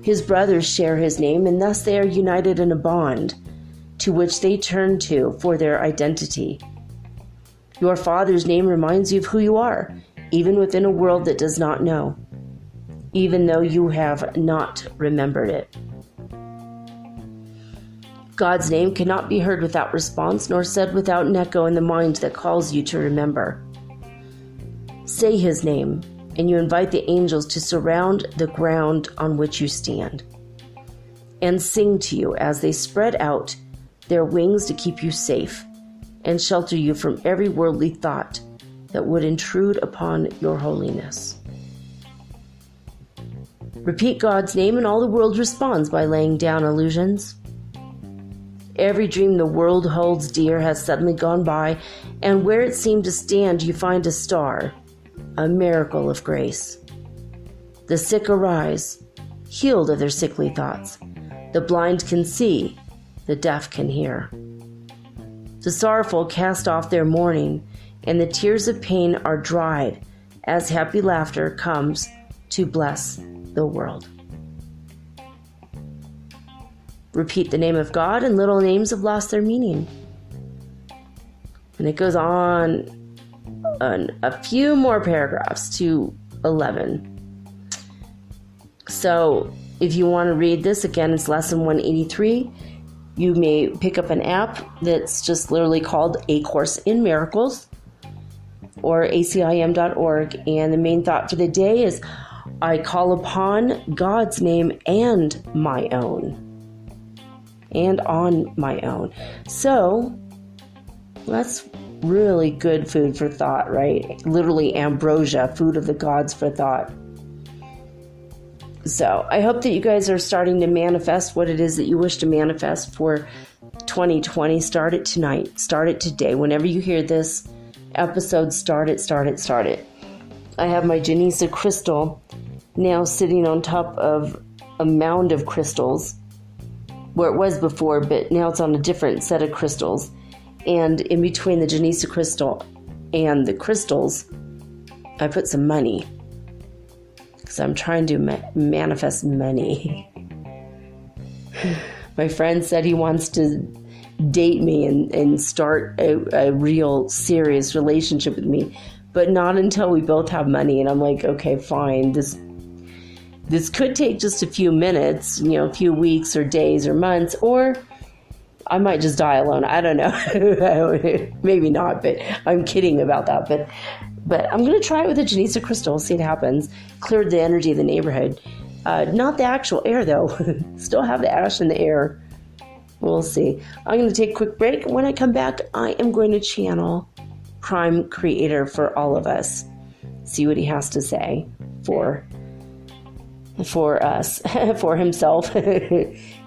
His brothers share his name, and thus they are united in a bond to which they turn to for their identity. Your father's name reminds you of who you are, even within a world that does not know, even though you have not remembered it. God's name cannot be heard without response, nor said without an echo in the mind that calls you to remember. Say his name, and you invite the angels to surround the ground on which you stand, and sing to you as they spread out their wings to keep you safe and shelter you from every worldly thought that would intrude upon your holiness. Repeat God's name, and all the world responds by laying down illusions. Every dream the world holds dear has suddenly gone by, and where it seemed to stand you find a star, a miracle of grace. The sick arise, healed of their sickly thoughts. The blind can see, the deaf can hear. The sorrowful cast off their mourning, and the tears of pain are dried as happy laughter comes to bless the world. Repeat the name of God, and little names have lost their meaning. And it goes on a few more paragraphs to 11. So if you want to read this, again, it's lesson 183. You may pick up an app that's just literally called A Course in Miracles, or acim.org. And the main thought for the day is, I call upon God's name and my own. And on my own. So that's really good food for thought, right? Literally ambrosia, food of the gods for thought. So I hope that you guys are starting to manifest what it is that you wish to manifest for 2020. Start it tonight. Start it today. Whenever you hear this episode, start it. I have my Janisa crystal now sitting on top of a mound of crystals where it was before, but now it's on a different set of crystals. And in between the Genesis crystal and the crystals, I put some money because I'm trying to manifest money. My friend said he wants to date me and start a real serious relationship with me, but not until we both have money. And I'm like, okay, fine. This could take just a few minutes, a few weeks or days or months, or I might just die alone. I don't know. Maybe not, but I'm kidding about that. But I'm going to try it with a Genesis crystal, see what happens. Cleared the energy of the neighborhood. Not the actual air, though. Still have the ash in the air. We'll see. I'm going to take a quick break. When I come back, I am going to channel Prime Creator for all of us. See what he has to say for us, for himself.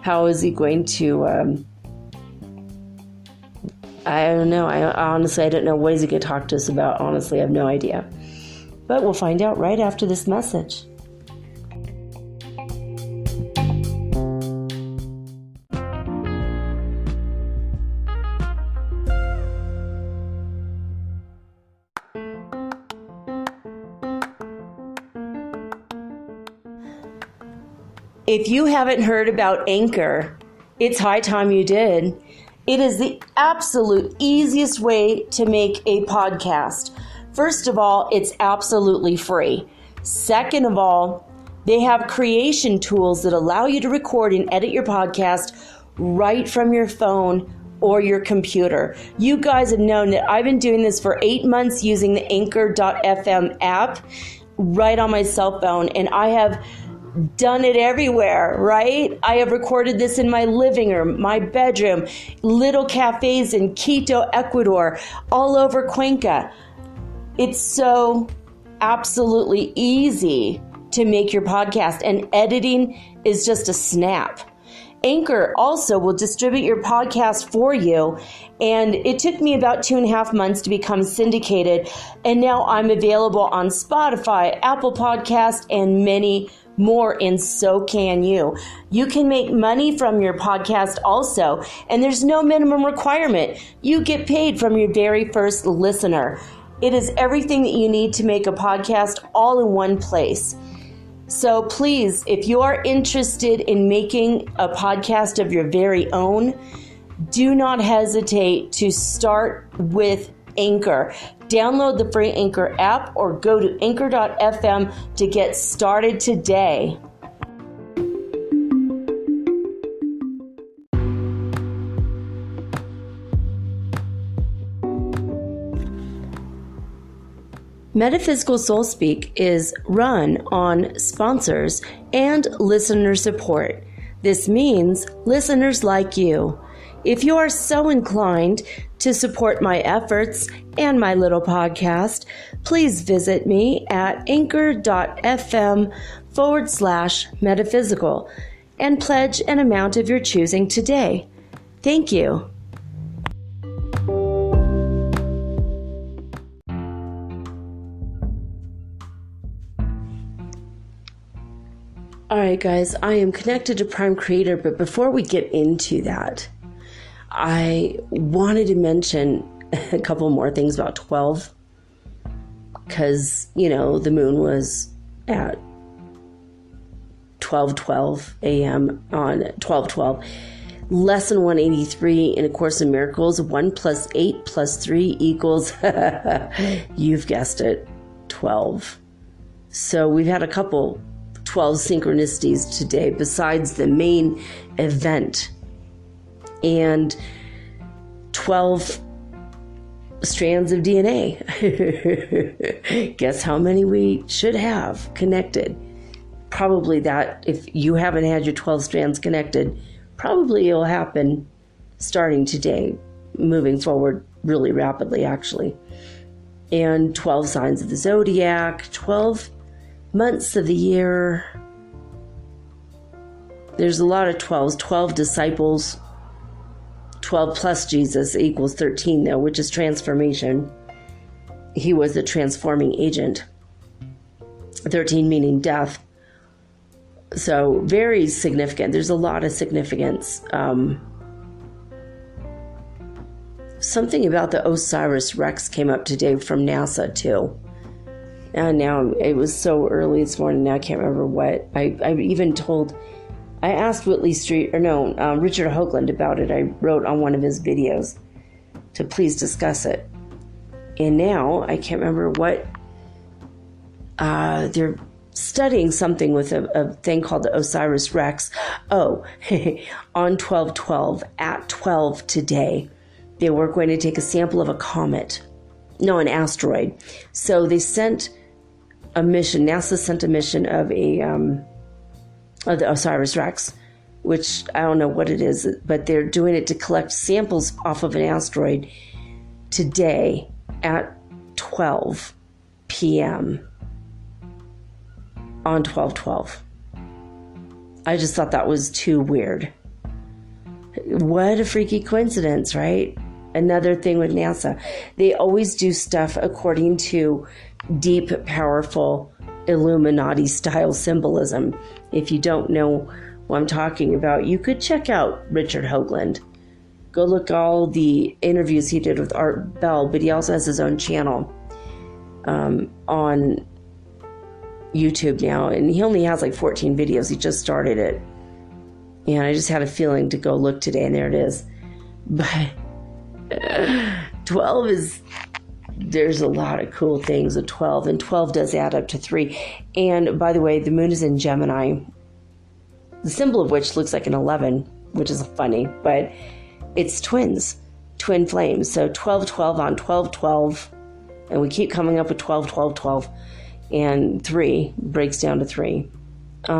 How is he going to... I don't know. I don't know. What is he going to talk to us about? Honestly, I have no idea. But we'll find out right after this message. If you haven't heard about Anchor, it's high time you did. It is the absolute easiest way to make a podcast. First of all, it's absolutely free. Second of all, they have creation tools that allow you to record and edit your podcast right from your phone or your computer. You guys have known that I've been doing this for 8 months using the Anchor.fm app right on my cell phone, and I have done it everywhere, right? I have recorded this in my living room, my bedroom, little cafes in Quito, Ecuador, all over Cuenca. It's so absolutely easy to make your podcast, and editing is just a snap. Anchor also will distribute your podcast for you, and it took me about 2.5 months to become syndicated, and now I'm available on Spotify, Apple Podcast, and many more, and so can you. You can make money from your podcast also, and there's no minimum requirement. You get paid from your very first listener. It is everything that you need to make a podcast all in one place. So please, if you are interested in making a podcast of your very own, do not hesitate to start with Anchor. Download the free Anchor app or go to anchor.fm to get started today. Metaphysical Soul Speak is run on sponsors and listener support. This means listeners like you. If you are so inclined to support my efforts and my little podcast, please visit me at anchor.fm/metaphysical and pledge an amount of your choosing today. Thank you. All right, guys, I am connected to Prime Creator, but before we get into that, I wanted to mention a couple more things about 12, because, the moon was at 12:12 a.m. on 12/12. Lesson 183 in A Course in Miracles, 1 + 8 + 3 equals, you've guessed it, 12. So we've had a couple 12 synchronicities today besides the main event. And 12 strands of DNA. Guess how many we should have connected? Probably that if you haven't had your 12 strands connected, probably it'll happen starting today, moving forward really rapidly, actually. And 12 signs of the zodiac, 12 months of the year. There's a lot of 12s, 12 disciples. 12 plus Jesus equals 13, though, which is transformation. He was the transforming agent. 13 meaning death. So very significant. There's a lot of significance. Something about the OSIRIS-REx came up today from NASA too. And now it was so early this morning. Now I can't remember what. I asked Richard Hoagland about it. I wrote on one of his videos to please discuss it. And now I can't remember what. They're studying something with a thing called the OSIRIS-REx. Oh, on 12/12 at 12 today, they were going to take a sample of an asteroid. So they sent a mission. NASA sent a mission of the OSIRIS-REx, which I don't know what it is, but they're doing it to collect samples off of an asteroid today at 12 p.m. on 12/12. I just thought that was too weird. What a freaky coincidence, right? Another thing with NASA. They always do stuff according to deep, powerful Illuminati-style symbolism. If you don't know what I'm talking about, you could check out Richard Hoagland. Go look all the interviews he did with Art Bell, but he also has his own channel on YouTube now, and he only has like 14 videos. He just started it, and I just had a feeling to go look today, and there it is. But 12 is, there's a lot of cool things with 12, and 12 does add up to 3. And by the way, the moon is in Gemini, the symbol of which looks like an 11, which is funny, but it's twins, twin flames. So 12/12 on 12/12, and we keep coming up with 12/12/12. And 3 breaks down to 3. I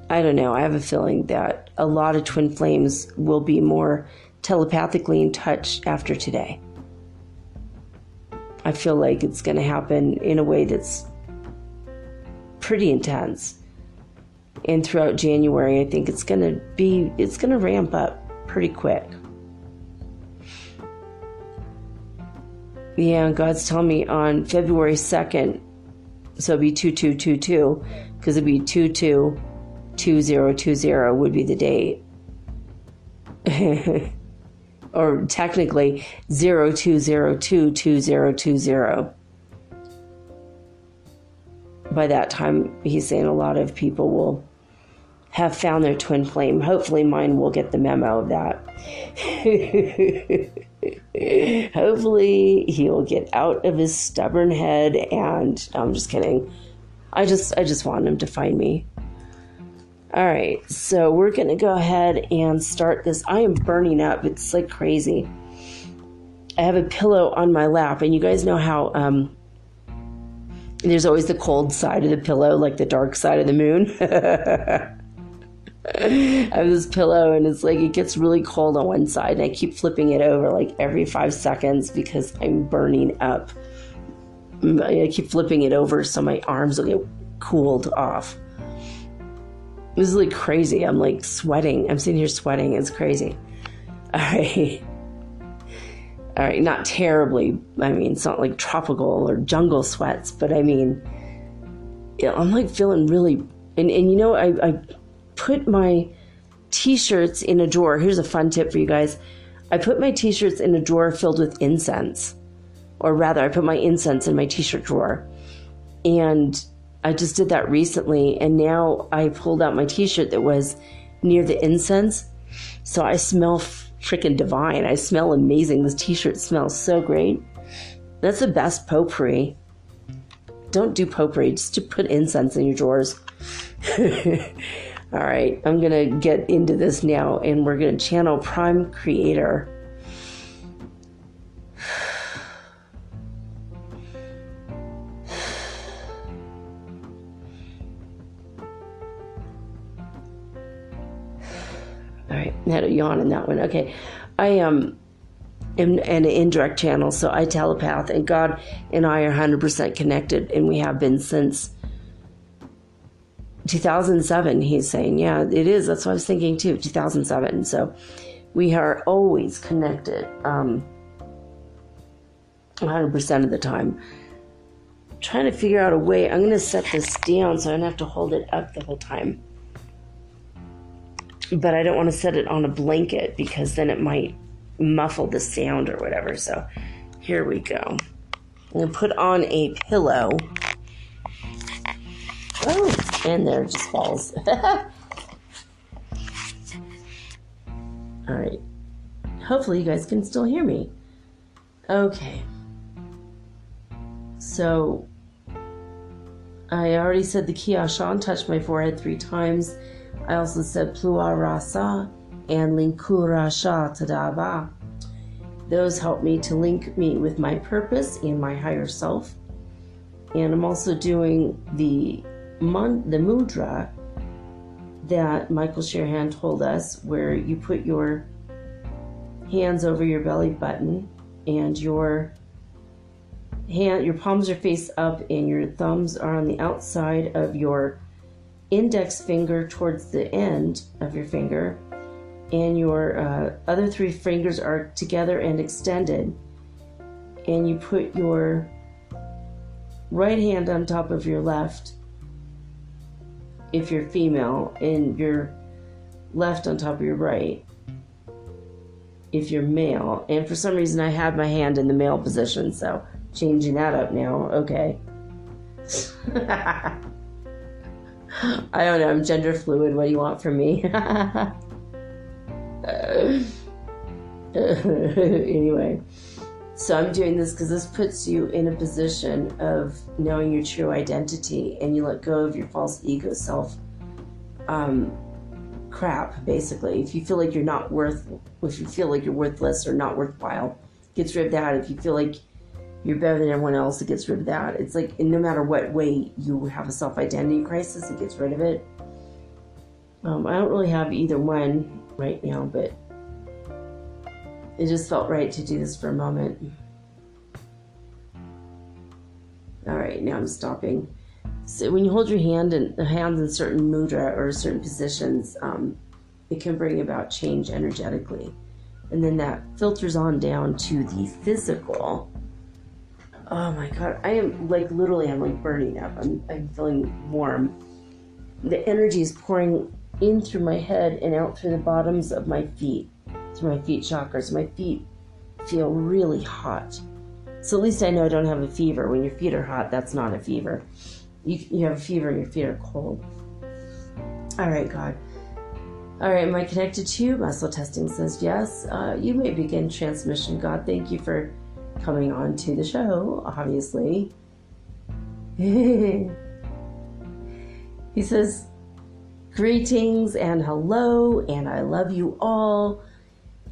don't know. I have a feeling that a lot of twin flames will be more telepathically in touch after today. I feel like it's going to happen in a way that's pretty intense. And throughout January, I think it's going to ramp up pretty quick. Yeah, God's telling me on February 2nd, so it'd be 2222, because it'd be 222020 would be the date. Or technically 02022020. By that time, he's saying a lot of people will have found their twin flame. Hopefully mine will get the memo of that. Hopefully he'll get out of his stubborn head, and I'm just kidding. I just want him to find me. All right, so we're going to go ahead and start this. I am burning up. It's like crazy. I have a pillow on my lap, and you guys know how there's always the cold side of the pillow, like the dark side of the moon. I have this pillow, and it's like it gets really cold on one side, and I keep flipping it over like every 5 seconds because I'm burning up. I keep flipping it over so my arms will get cooled off. This is like crazy. I'm like sweating. I'm sitting here sweating. It's crazy. All right, not terribly. I mean, it's not like tropical or jungle sweats, but I mean, I'm like feeling really, and you know, I put my t-shirts in a drawer. Here's a fun tip for you guys. I put my t-shirts in a drawer filled with incense, or rather I put my incense in my t-shirt drawer. And I just did that recently, and now I pulled out my t-shirt that was near the incense. So I smell freaking divine. I smell amazing. This t-shirt smells so great. That's the best potpourri. Don't do potpourri, just to put incense in your drawers. All right, I'm going to get into this now, and we're going to channel Prime Creator. All right, I had a yawn in that one. Okay, I am an indirect channel, so I telepath, and God and I are 100% connected, and we have been since 2007, he's saying. Yeah, it is. That's what I was thinking too, 2007. So we are always connected 100% of the time. trying to figure out a way. I'm going to set this down so I don't have to hold it up the whole time. But I don't want to set it on a blanket because then it might muffle the sound or whatever. So here we go. I'm going to put on a pillow. Oh, and there it just falls. All right. Hopefully you guys can still hear me. Okay. So I already said the Kiyashan, touched my forehead 3 times. I also said Plua Rasa and Linkura Sha Tadaba. Those help me to link me with my purpose and my higher self. And I'm also doing the mudra that Michael Sherahan told us, where you put your hands over your belly button and your palms are face up and your thumbs are on the outside of your index finger towards the end of your finger, and your other 3 fingers are together and extended, and you put your right hand on top of your left if you're female, and your left on top of your right if you're male. And for some reason I had my hand in the male position, so changing that up now. Okay. I don't know, I'm gender fluid. What do you want from me? Anyway, so I'm doing this because this puts you in a position of knowing your true identity, and you let go of your false ego self crap, basically. If you feel like you're not if you feel like you're worthless or not worthwhile, it gets rid of that. If you feel like you're better than everyone else, it gets rid of that. It's like, no matter what way you have a self-identity crisis, it gets rid of it. I don't really have either one right now, but it just felt right to do this for a moment. All right, now I'm stopping. So when you hold your hands in certain mudra or certain positions, it can bring about change energetically. And then that filters on down to the physical. Oh my God, I am literally, I'm burning up. I'm feeling warm. The energy is pouring in through my head and out through the bottoms of my feet, through my feet chakras. My feet feel really hot. So at least I know I don't have a fever. When your feet are hot, that's not a fever. You have a fever and your feet are cold. All right, God. All right, am I connected to you? Muscle testing says yes. You may begin transmission, God. Thank you for coming on to the show, obviously. He says, greetings and hello, and I love you all.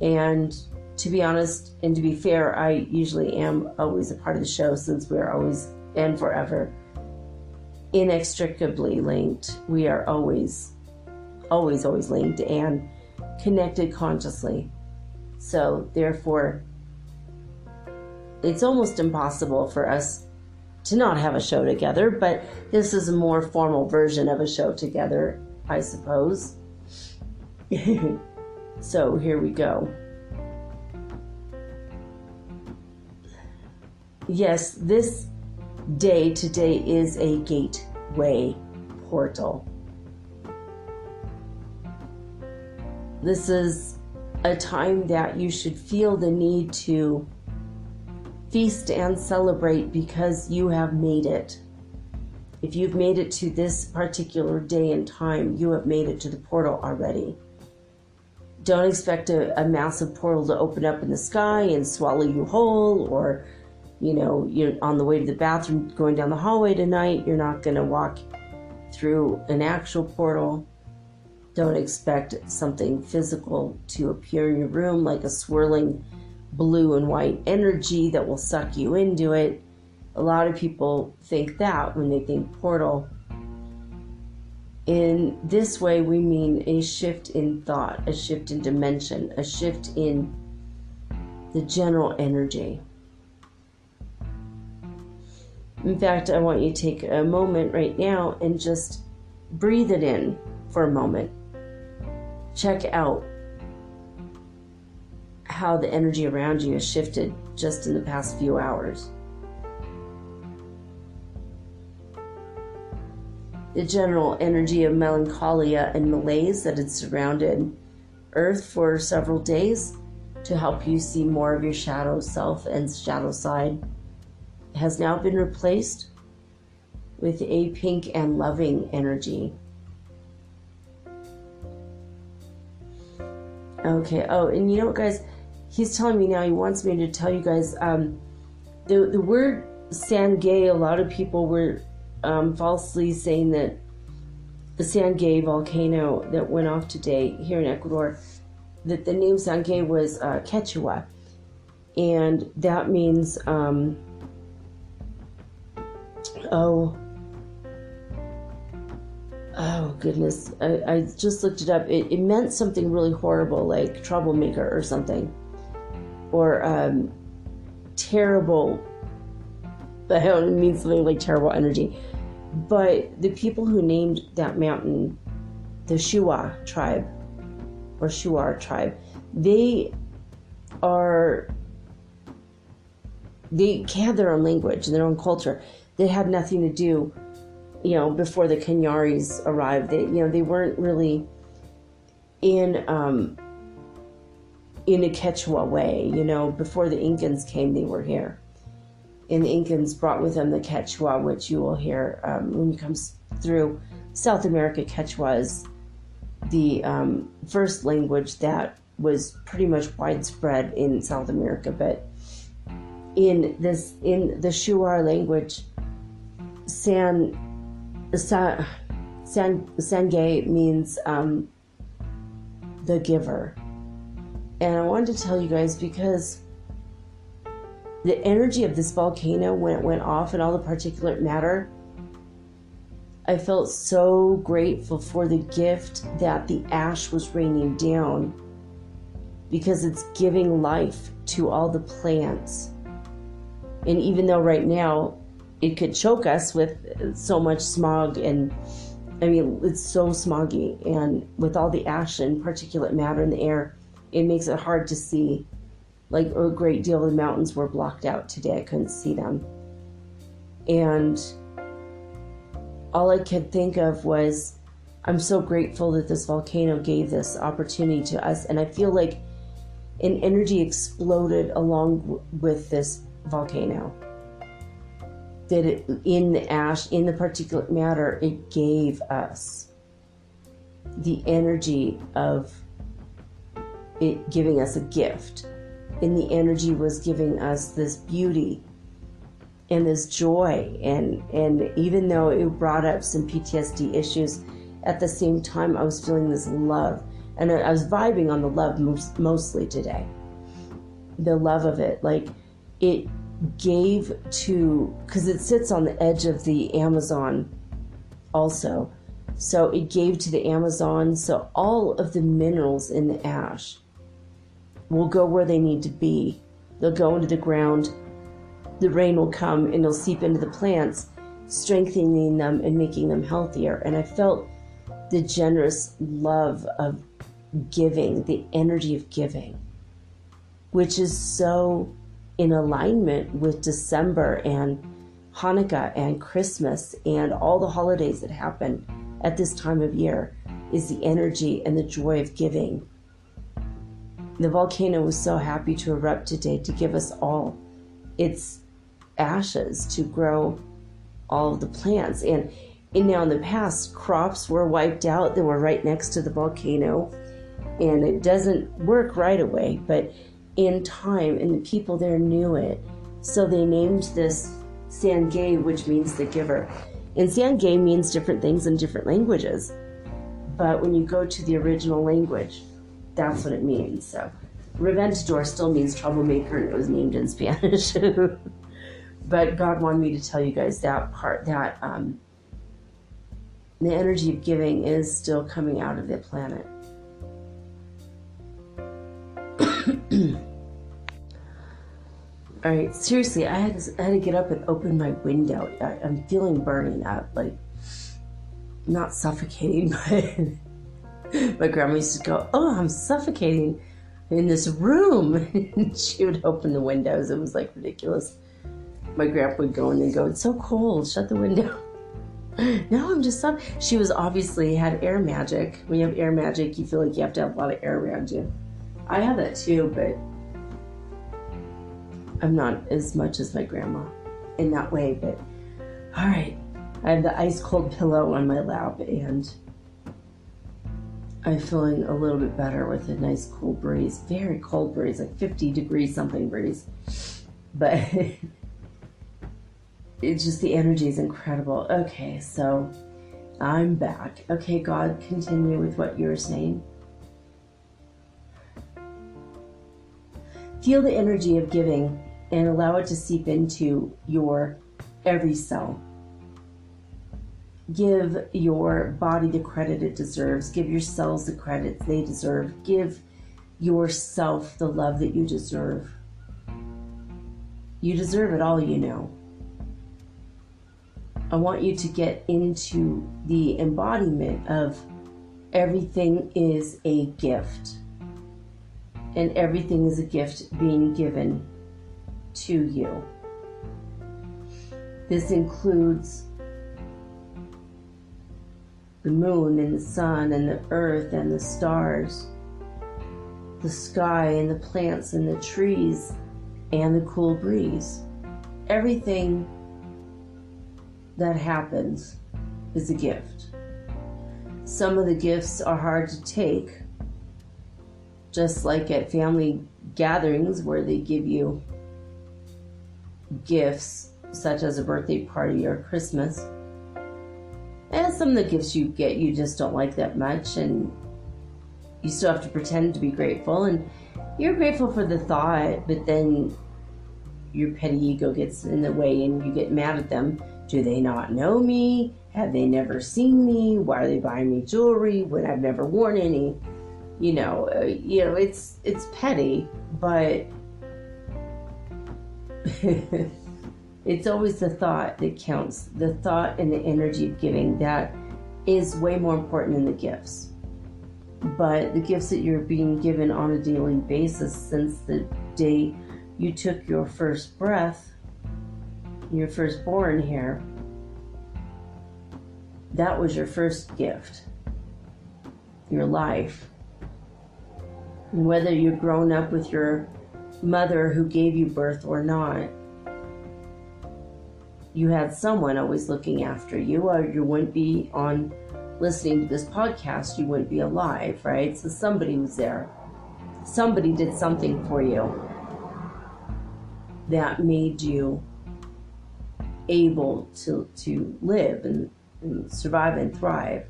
And to be honest and to be fair, I usually am always a part of the show, since we are always and forever inextricably linked. We are always linked and connected consciously. So therefore, it's almost impossible for us to not have a show together, but this is a more formal version of a show together, I suppose. So here we go. Yes, this day today is a gateway portal. This is a time that you should feel the need to feast and celebrate, because you have made it. If you've made it to this particular day and time, you have made it to the portal already. Don't expect a massive portal to open up in the sky and swallow you whole, or you're on the way to the bathroom going down the hallway tonight. You're not going to walk through an actual portal. Don't expect something physical to appear in your room, like a swirling blue and white energy that will suck you into it. A lot of people think that when they think portal. In this way, we mean a shift in thought, a shift in dimension, a shift in the general energy. In fact, I want you to take a moment right now and just breathe it in for a moment. Check out how the energy around you has shifted just in the past few hours. the general energy of melancholia and malaise that had surrounded Earth for several days to help you see more of your shadow self and shadow side has now been replaced with a pink and loving energy. Okay, oh, and you know what, guys? He's telling me now, he wants me to tell you guys, the word Sangay, a lot of people were falsely saying that the Sangay volcano that went off today here in Ecuador, that the name Sangay was Quechua, and that means oh goodness, I just looked it up. It meant something really horrible, like troublemaker or something, or terrible. I don't it means something like terrible energy. But the people who named that mountain the Shuar tribe, they had their own language and their own culture. They had nothing to do, before the Canyaris arrived. They weren't really in a Quechua way. Before the Incans came, they were here. And the Incans brought with them the Quechua, which you will hear when you come through South America. Quechua is the first language that was pretty much widespread in South America. But in the Shuar language, Sangay means the giver. And I wanted to tell you guys because the energy of this volcano, when it went off and all the particulate matter, I felt so grateful for the gift that the ash was raining down, because it's giving life to all the plants. And even though right now it could choke us with so much smog, and it's so smoggy, and with all the ash and particulate matter in the air, it makes it hard to see. Like, a great deal of the mountains were blocked out today. I couldn't see them. And all I could think of was, I'm so grateful that this volcano gave this opportunity to us. And I feel like an energy exploded along with this volcano. That in the ash, in the particulate matter, it gave us the energy of it giving us a gift. And the energy was giving us this beauty and this joy. And even though it brought up some PTSD issues, at the same time, I was feeling this love. And I was vibing on the love mostly today. The love of it. Like, it gave to, because it sits on the edge of the Amazon also. So it gave to the Amazon. So all of the minerals in the ash will go where they need to be. They'll go into the ground. The rain will come and it'll seep into the plants, strengthening them and making them healthier. And I felt the generous love of giving, the energy of giving, which is so in alignment with December and Hanukkah and Christmas and all the holidays that happen at this time of year, is the energy and the joy of giving. The volcano was so happy to erupt today to give us all its ashes to grow all of the plants. And now in the past, crops were wiped out that were right next to the volcano. And it doesn't work right away, but in time, and the people there knew it. So they named this Sangay, which means the giver. And Sangay means different things in different languages. But when you go to the original language, that's what it means. So Reventador still means troublemaker, and it was named in Spanish. But God wanted me to tell you guys that part, that the energy of giving is still coming out of the planet. All right, seriously, I had to get up and open my window. I'm feeling burning up, like not suffocating, but my grandma used to go, "Oh, I'm suffocating in this room." And she would open the windows. It was like ridiculous. My grandpa would go in and go, "It's so cold, shut the window." Now I'm just up. She was obviously had air magic. When you have air magic, you feel like you have to have a lot of air around you. I have that too, but I'm not as much as my grandma in that way. But all right, I have the ice cold pillow on my lap, and I'm feeling a little bit better with a nice cool breeze. Very cold breeze, like 50 degrees something breeze. But it's just, the energy is incredible. Okay, so I'm back. Okay, God, continue with what you were saying. Feel the energy of giving and allow it to seep into your every cell. Give your body the credit it deserves. Give your cells the credit they deserve. Give yourself the love that you deserve. You deserve it all, you know. I want you to get into the embodiment of everything is a gift. And everything is a gift being given to you. This includes the moon and the sun and the earth and the stars, the sky and the plants and the trees and the cool breeze. Everything that happens is a gift. Some of the gifts are hard to take, just like at family gatherings where they give you gifts such as a birthday party or Christmas. And some of the gifts you get, you just don't like that much, and you still have to pretend to be grateful, and you're grateful for the thought, but then your petty ego gets in the way and you get mad at them. Do they not know me? Have they never seen me? Why are they buying me jewelry when I've never worn any? It's petty, but it's always the thought that counts. The thought and the energy of giving, that is way more important than the gifts. But the gifts that you're being given on a daily basis since the day you took your first breath, your firstborn here, that was your first gift, your life. And whether you've grown up with your mother who gave you birth or not, you had someone always looking after you, or you wouldn't be on listening to this podcast, you wouldn't be alive, right? So somebody was there. Somebody did something for you that made you able to live and survive and thrive.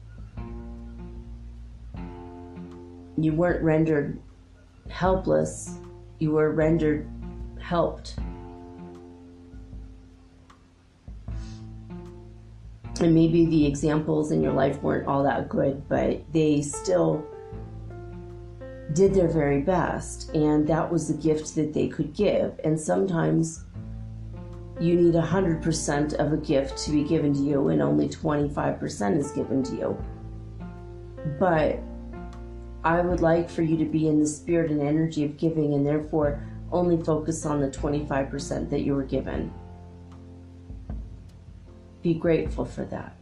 You weren't rendered helpless, you were rendered helped. And maybe the examples in your life weren't all that good, but they still did their very best, and that was the gift that they could give. And sometimes you need 100% of a gift to be given to you, and only 25% is given to you. But I would like for you to be in the spirit and energy of giving, and therefore only focus on the 25% that you were given. Be grateful for that.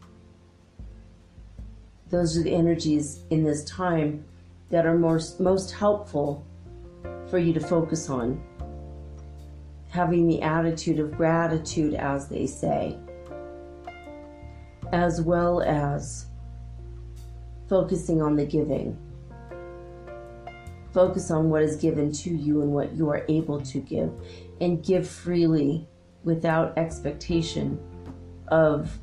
Those are the energies in this time that are most helpful for you to focus on. Having the attitude of gratitude, as they say, as well as focusing on the giving. Focus on what is given to you and what you are able to give, and give freely without expectation of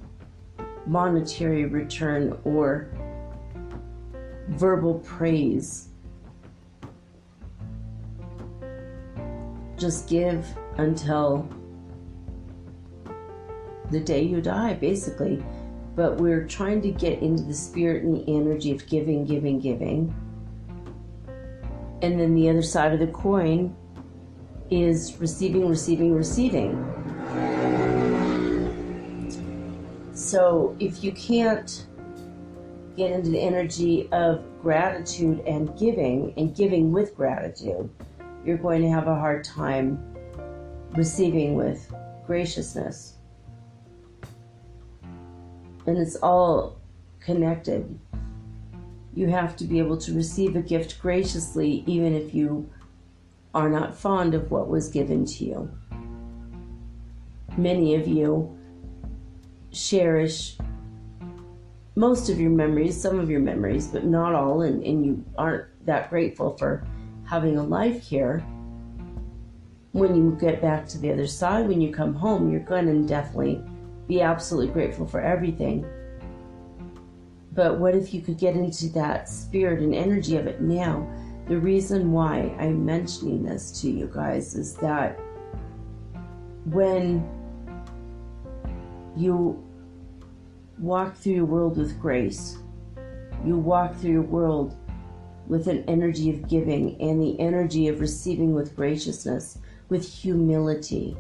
monetary return or verbal praise. Just give until the day you die, basically. But we're trying to get into the spirit and the energy of giving, giving, giving. And then the other side of the coin is receiving, receiving, receiving. So if you can't get into the energy of gratitude and giving with gratitude, you're going to have a hard time receiving with graciousness. And it's all connected. You have to be able to receive a gift graciously, even if you are not fond of what was given to you. Many of you cherish most of your memories, some of your memories, but not all, and you aren't that grateful for having a life here. When you get back to the other side, when you come home, you're going to definitely be absolutely grateful for everything. But what if you could get into that spirit and energy of it now? The reason why I'm mentioning this to you guys is that when you walk through your world with grace, you walk through your world with an energy of giving and the energy of receiving with graciousness, with humility,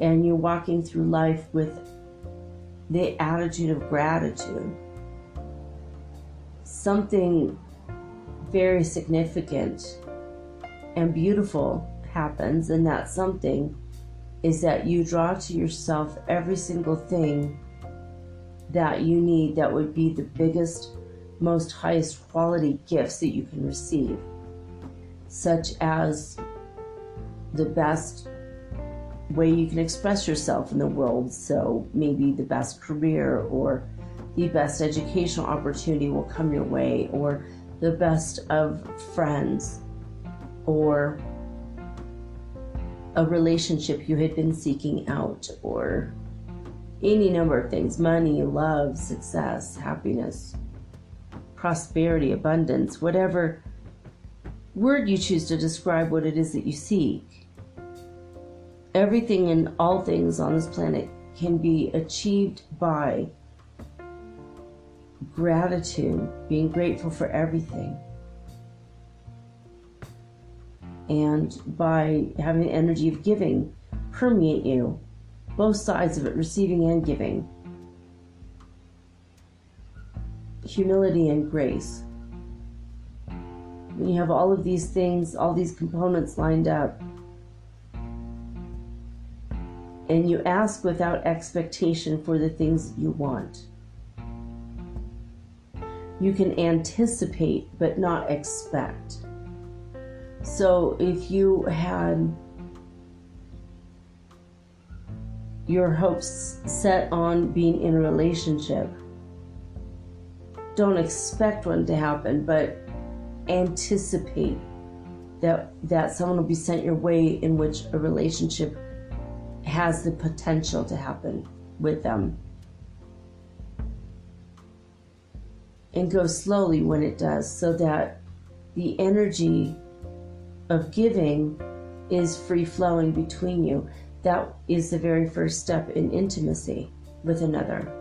and you're walking through life with the attitude of gratitude, something very significant and beautiful happens, and that something is that you draw to yourself every single thing that you need that would be the biggest, most highest quality gifts that you can receive, such as the best way you can express yourself in the world. So maybe the best career or the best educational opportunity will come your way, or the best of friends, or a relationship you had been seeking out, or any number of things: money, love, success, happiness, prosperity, abundance, whatever word you choose to describe what it is that you seek. Everything and all things on this planet can be achieved by gratitude, being grateful for everything, and by having the energy of giving permeate you, both sides of it, receiving and giving, humility and grace. When you have all of these things, all these components lined up, and you ask without expectation for the things that you want, you can anticipate but not expect. So if you had your hopes set on being in a relationship, don't expect one to happen, but anticipate that someone will be sent your way in which a relationship has the potential to happen with them. And go slowly when it does, so that the energy of giving is free-flowing between you. That is the very first step in intimacy with another,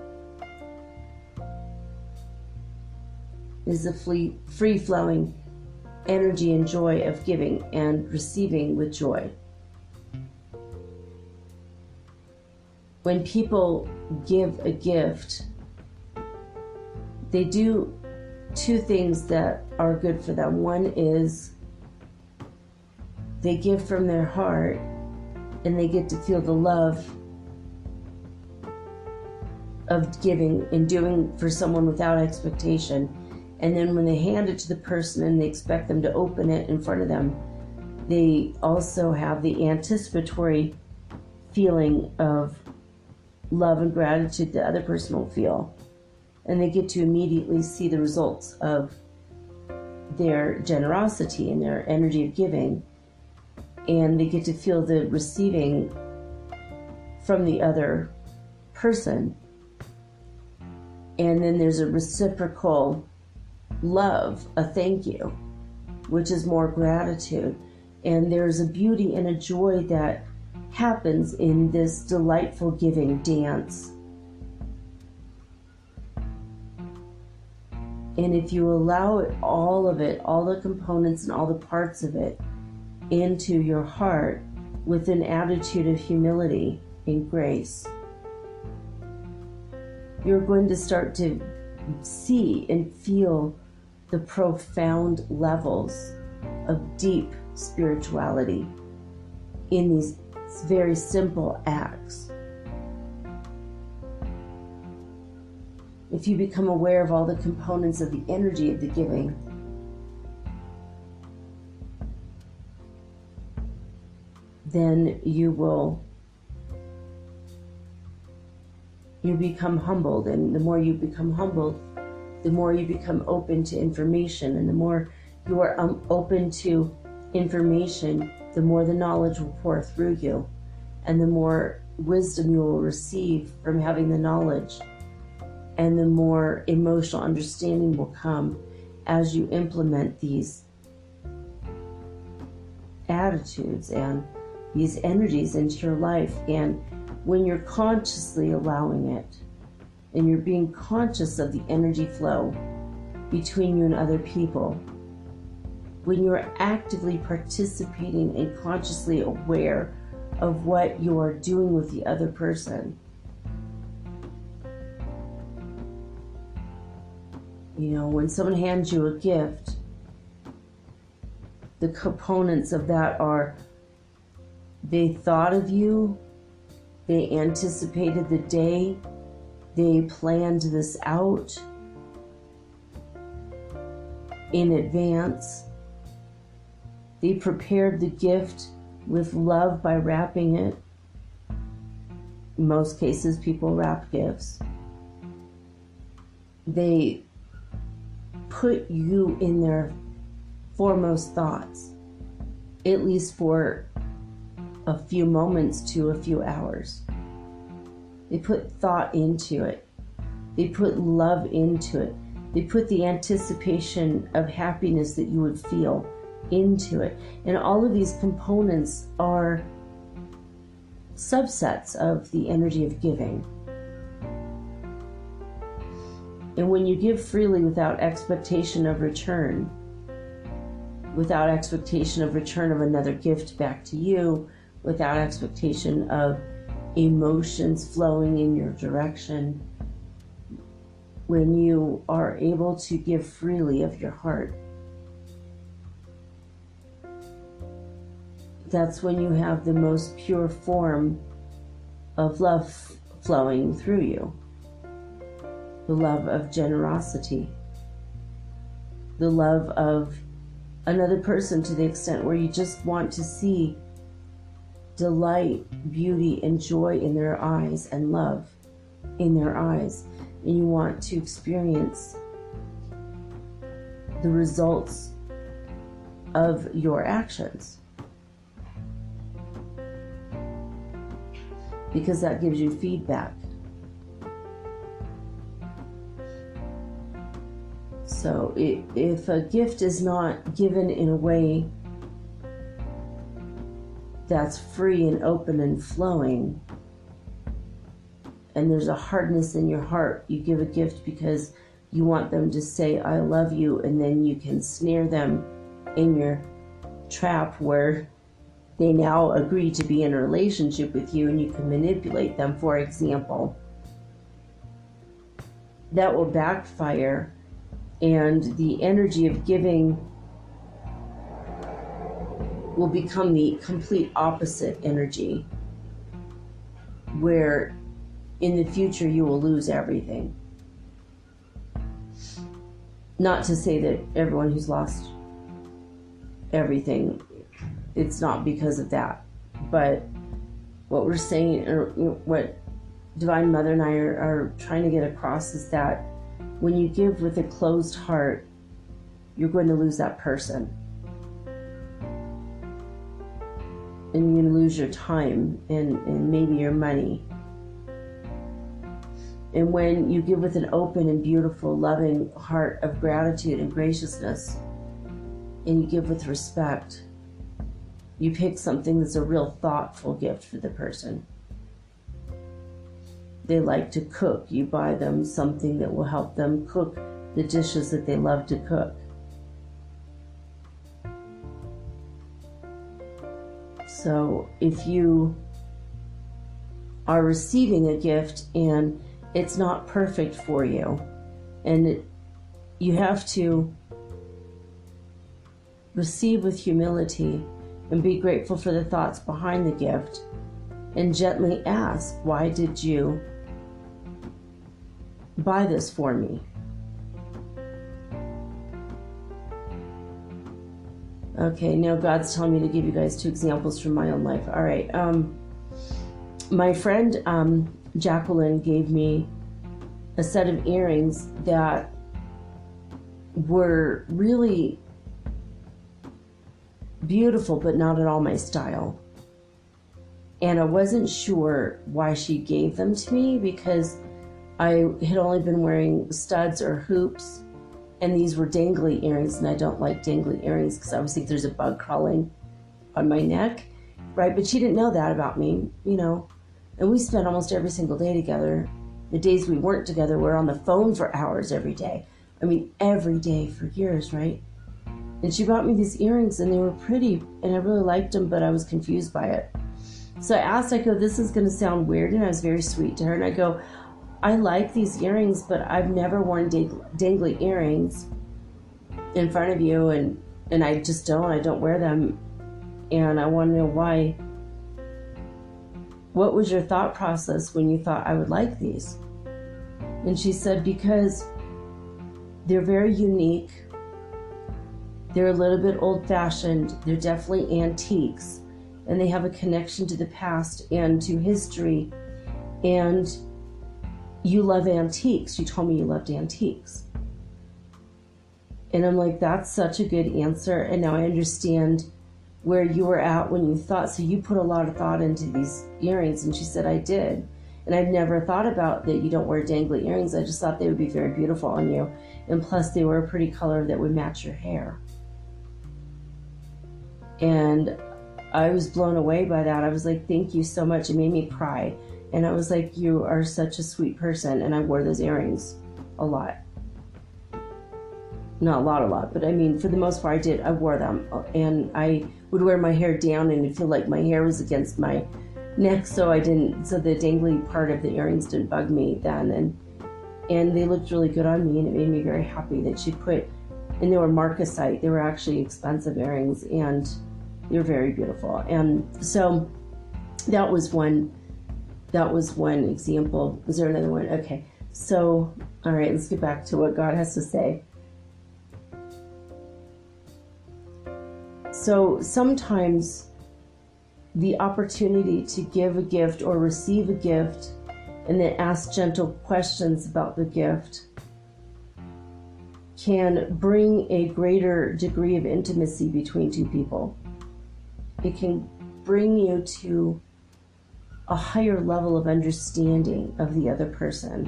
is the free-flowing energy and joy of giving and receiving with joy. When people give a gift, they do two things that are good for them. One is they give from their heart, and they get to feel the love of giving and doing for someone without expectation. And then when they hand it to the person and they expect them to open it in front of them, they also have the anticipatory feeling of love and gratitude the other person will feel. And they get to immediately see the results of their generosity and their energy of giving. And they get to feel the receiving from the other person. And then there's a reciprocal love, a thank you, which is more gratitude. And there's a beauty and a joy that happens in this delightful giving dance. And if you allow it, all of it, all the components and all the parts of it, into your heart with an attitude of humility and grace, you're going to start to see and feel the profound levels of deep spirituality in these very simple acts. if you become aware of all the components of the energy of the giving, then you become humbled. And the more you become humbled, the more you become open to information. And the more you are open to information, the more the knowledge will pour through you. And the more wisdom you will receive from having the knowledge. And the more emotional understanding will come as you implement these attitudes and these energies into your life. And when you're consciously allowing it, and you're being conscious of the energy flow between you and other people, when you're actively participating and consciously aware of what you're doing with the other person, you know, when someone hands you a gift, the components of that are they thought of you, they anticipated the day, they planned this out in advance, they prepared the gift with love by wrapping it. In most cases, people wrap gifts. They put you in their foremost thoughts, at least for a few moments to a few hours. They put thought into it. They put love into it. They put the anticipation of happiness that you would feel into it. And all of these components are subsets of the energy of giving. And when you give freely without expectation of return, without expectation of return of another gift back to you, without expectation of emotions flowing in your direction, when you are able to give freely of your heart, that's when you have the most pure form of love flowing through you. The love of generosity, the love of another person to the extent where you just want to see delight, beauty, and joy in their eyes and love in their eyes. And you want to experience the results of your actions, because that gives you feedback. So if a gift is not given in a way that's free and open and flowing, and there's a hardness in your heart, you give a gift because you want them to say, I love you, and then you can snare them in your trap where they now agree to be in a relationship with you, and you can manipulate them, for example. That will backfire, and the energy of giving will become the complete opposite energy, where in the future you will lose everything. Not to say that everyone who's lost everything, it's not because of that, but what we're saying, or what Divine Mother and I are trying to get across, is that when you give with a closed heart, you're going to lose that person. And you're going to lose your time and maybe your money. And when you give with an open and beautiful, loving heart of gratitude and graciousness, and you give with respect, you pick something that's a real thoughtful gift for the person. They like to cook. You buy them something that will help them cook the dishes that they love to cook. So if you are receiving a gift and it's not perfect for you, and you have to receive with humility and be grateful for the thoughts behind the gift, and gently ask, why did you buy this for me. Okay, now God's telling me to give you guys 2 examples from my own life. All right. My friend Jacqueline gave me a set of earrings that were really beautiful, but not at all my style. And I wasn't sure why she gave them to me, because I had only been wearing studs or hoops, and these were dangly earrings, and I don't like dangly earrings because I always think there's a bug crawling on my neck, right? But she didn't know that about me, and we spent almost every single day together. The days we weren't together, we're on the phone for hours every day. I mean, every day for years, right? And she bought me these earrings, and they were pretty, and I really liked them, but I was confused by it. So I asked, I go, this is going to sound weird, and I was very sweet to her, and I go, I like these earrings, but I've never worn dangly earrings in front of you, and I just don't. I don't wear them, and I want to know why. What was your thought process when you thought I would like these? And she said, because they're very unique. They're a little bit old-fashioned. They're definitely antiques, and they have a connection to the past and to history, and you love antiques. You told me you loved antiques. And I'm like, that's such a good answer. And now I understand where you were at when you thought. So you put a lot of thought into these earrings. And she said, I did. And I've never thought about that you don't wear dangly earrings. I just thought they would be very beautiful on you. And plus they were a pretty color that would match your hair. And I was blown away by that. I was like, thank you so much. It made me cry. And I was like, you are such a sweet person. And I wore those earrings a lot. Not a lot, but I mean, for the most part, I did. I wore them. And I would wear my hair down, and it feel like my hair was against my neck, so the dangly part of the earrings didn't bug me then. And they looked really good on me, and it made me very happy that she put, and they were marcasite. They were actually expensive earrings, and they were very beautiful. And so that was one example. Was there another one? Okay. So, all right, let's get back to what God has to say. So sometimes the opportunity to give a gift or receive a gift and then ask gentle questions about the gift can bring a greater degree of intimacy between two people. It can bring you to a higher level of understanding of the other person.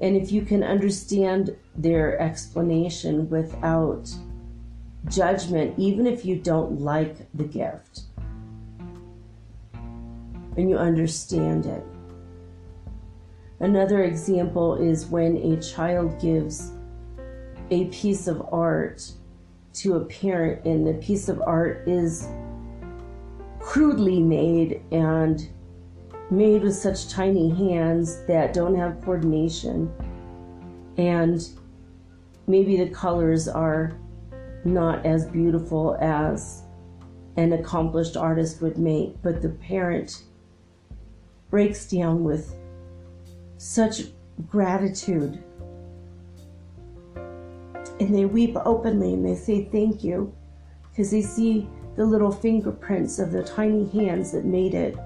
And if you can understand their explanation without judgment, even if you don't like the gift, and you understand it. Another example is when a child gives a piece of art to a parent, and the piece of art is crudely made and made with such tiny hands that don't have coordination, and maybe the colors are not as beautiful as an accomplished artist would make, but the parent breaks down with such gratitude, and they weep openly, and they say thank you, because they see the little fingerprints of the tiny hands that made it,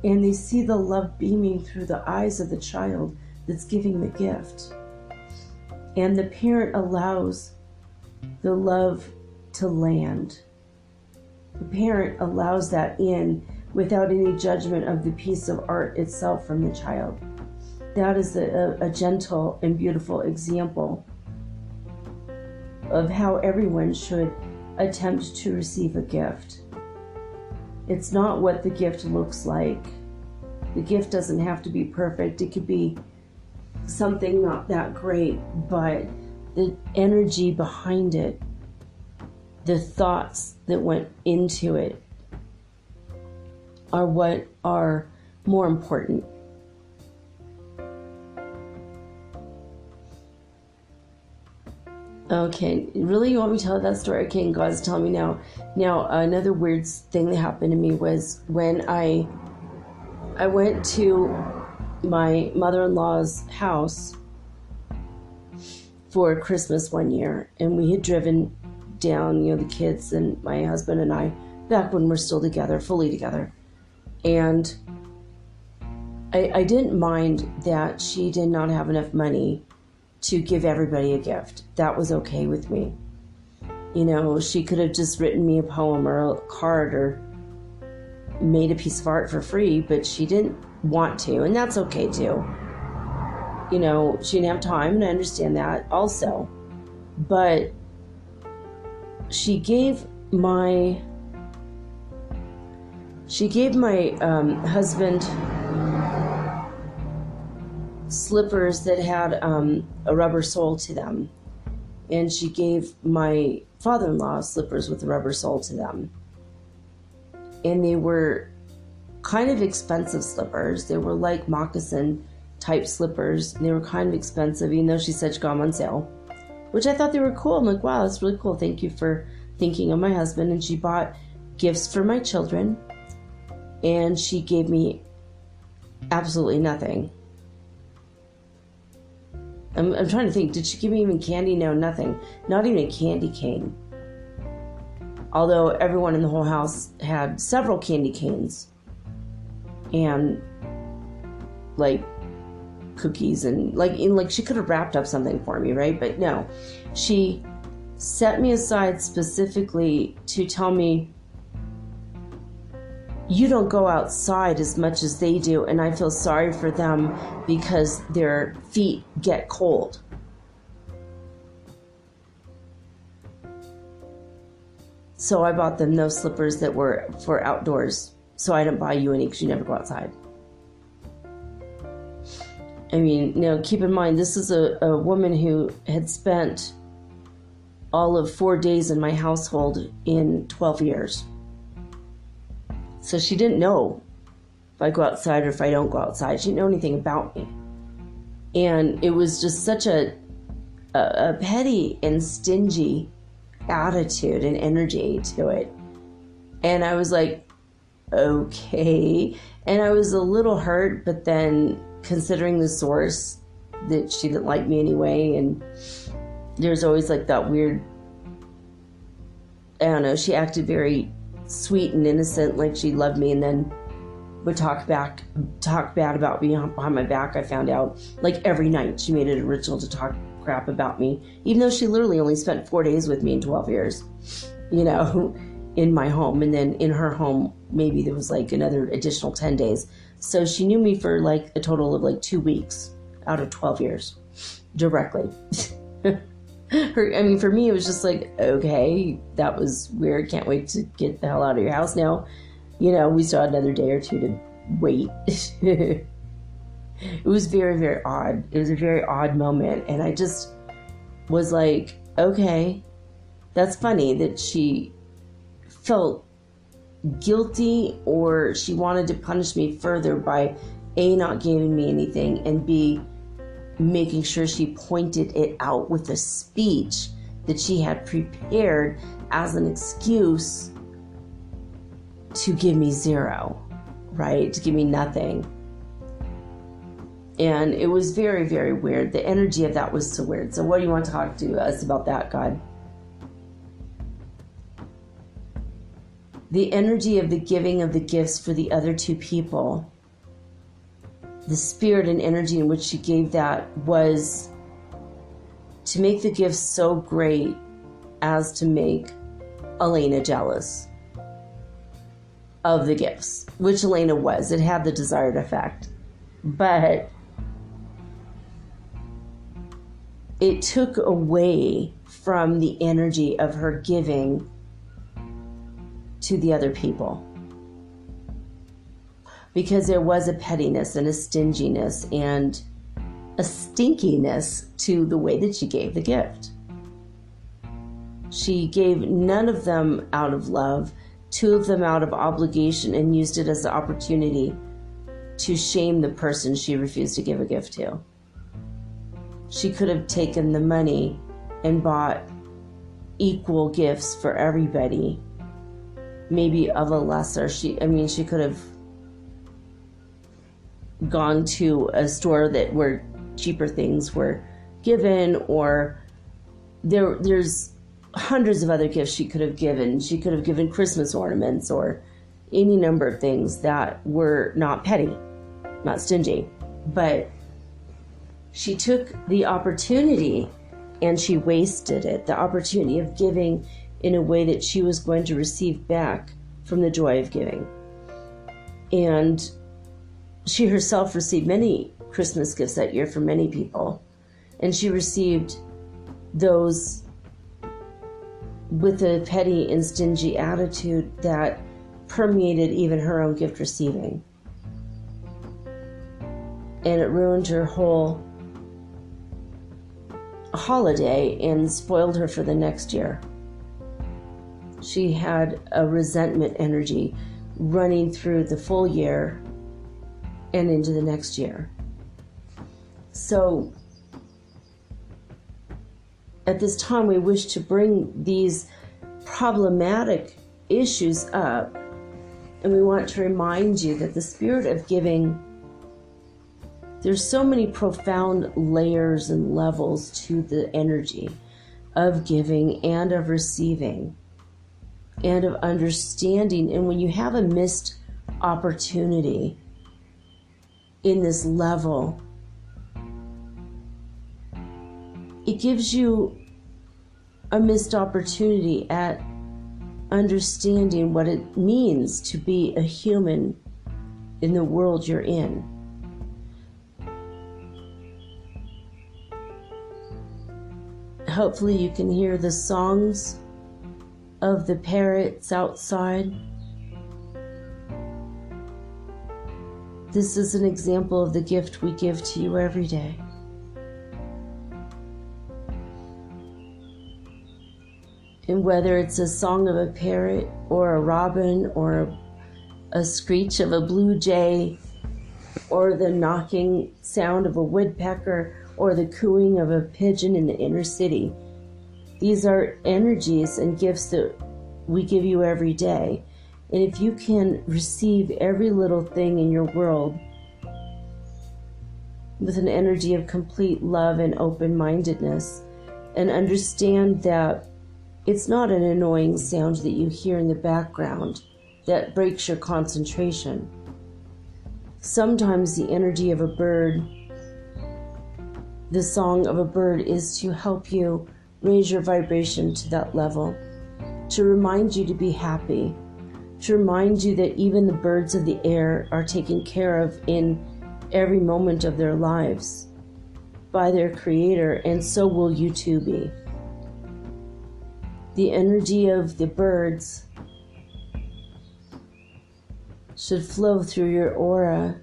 and they see the love beaming through the eyes of the child that's giving the gift. And the parent allows the love to land. The parent allows that in without any judgment of the piece of art itself from the child. That is a gentle and beautiful example of how everyone should attempt to receive a gift. It's not what the gift looks like. The gift doesn't have to be perfect. It could be something not that great, but the energy behind it, the thoughts that went into it, are what are more important. Okay, really, you want me to tell that story? Okay, and God's telling me now. Now, another weird thing that happened to me was when I went to my mother-in-law's house for Christmas one year, and we had driven down, the kids and my husband and I, back when we're still together, fully together. And I didn't mind that she did not have enough money to give everybody a gift. That was okay with me. She could have just written me a poem or a card or made a piece of art for free, but she didn't want to, and that's okay too. She didn't have time, and I understand that also. But she gave my husband slippers that had a rubber sole to them, and she gave my father-in-law slippers with a rubber sole to them, and they were kind of expensive slippers. They were like moccasin type slippers. They were kind of expensive, even though she said she got them on sale, which I thought they were cool. I'm like, wow, that's really cool. Thank you for thinking of my husband. And she bought gifts for my children, and she gave me absolutely nothing. I'm trying to think, did she give me even candy? No, nothing. Not even a candy cane. Although everyone in the whole house had several candy canes and like cookies and like she could have wrapped up something for me, right? But no, she set me aside specifically to tell me, you don't go outside as much as they do, and I feel sorry for them because their feet get cold. So I bought them those slippers that were for outdoors, so I didn't buy you any because you never go outside. I mean, keep in mind, this is a woman who had spent all of 4 days in my household in 12 years. So she didn't know if I go outside or if I don't go outside. She didn't know anything about me. And it was just such a petty and stingy attitude and energy to it. And I was like, okay. And I was a little hurt, but then considering the source that she didn't like me anyway, and there's always like that weird, I don't know, she acted very sweet and innocent, like she loved me, and then would talk bad about me behind my back. I found out like every night she made it a ritual to talk crap about me, even though she literally only spent 4 days with me in 12 years, in my home. And then in her home, maybe there was like another additional 10 days. So she knew me for like a total of like 2 weeks out of 12 years directly. For me, it was just like, okay, that was weird. Can't wait to get the hell out of your house now. We still had another day or two to wait. It was very, very odd. It was a very odd moment. And I just was like, okay, that's funny that she felt guilty, or she wanted to punish me further by A, not giving me anything, and B, making sure she pointed it out with a speech that she had prepared as an excuse to give me zero, right? To give me nothing. And it was very, very weird. The energy of that was so weird. So what do you want to talk to us about that, God? The energy of the giving of the gifts for the other two people, the spirit and energy in which she gave that was to make the gifts so great as to make Elena jealous of the gifts, which Elena was. It had the desired effect. But it took away from the energy of her giving to the other people, because there was a pettiness and a stinginess and a stinkiness to the way that she gave the gift. She gave none of them out of love, 2 of them out of obligation, and used it as an opportunity to shame the person she refused to give a gift to. She could have taken the money and bought equal gifts for everybody, maybe of a lesser. She could have gone to a store where cheaper things were given, or there's hundreds of other gifts she could have given. She could have given Christmas ornaments or any number of things that were not petty, not stingy. But she took the opportunity and she wasted it, the opportunity of giving in a way that she was going to receive back from the joy of giving. And she herself received many Christmas gifts that year from many people. And she received those with a petty and stingy attitude that permeated even her own gift receiving. And it ruined her whole holiday and spoiled her for the next year. She had a resentment energy running through the full year and into the next year. So at this time, we wish to bring these problematic issues up, and we want to remind you that the spirit of giving, there's so many profound layers and levels to the energy of giving and of receiving and of understanding. And when you have a missed opportunity in this level, it gives you a missed opportunity at understanding what it means to be a human in the world you're in. Hopefully you can hear the songs of the parrots outside. This is an example of the gift we give to you every day. And whether it's a song of a parrot or a robin or a screech of a blue jay or the knocking sound of a woodpecker or the cooing of a pigeon in the inner city, these are energies and gifts that we give you every day. And if you can receive every little thing in your world with an energy of complete love and open-mindedness, and understand that it's not an annoying sound that you hear in the background that breaks your concentration. Sometimes the energy of a bird, the song of a bird, is to help you raise your vibration to that level, to remind you to be happy, to remind you that even the birds of the air are taken care of in every moment of their lives by their Creator, and so will you too be. The energy of the birds should flow through your aura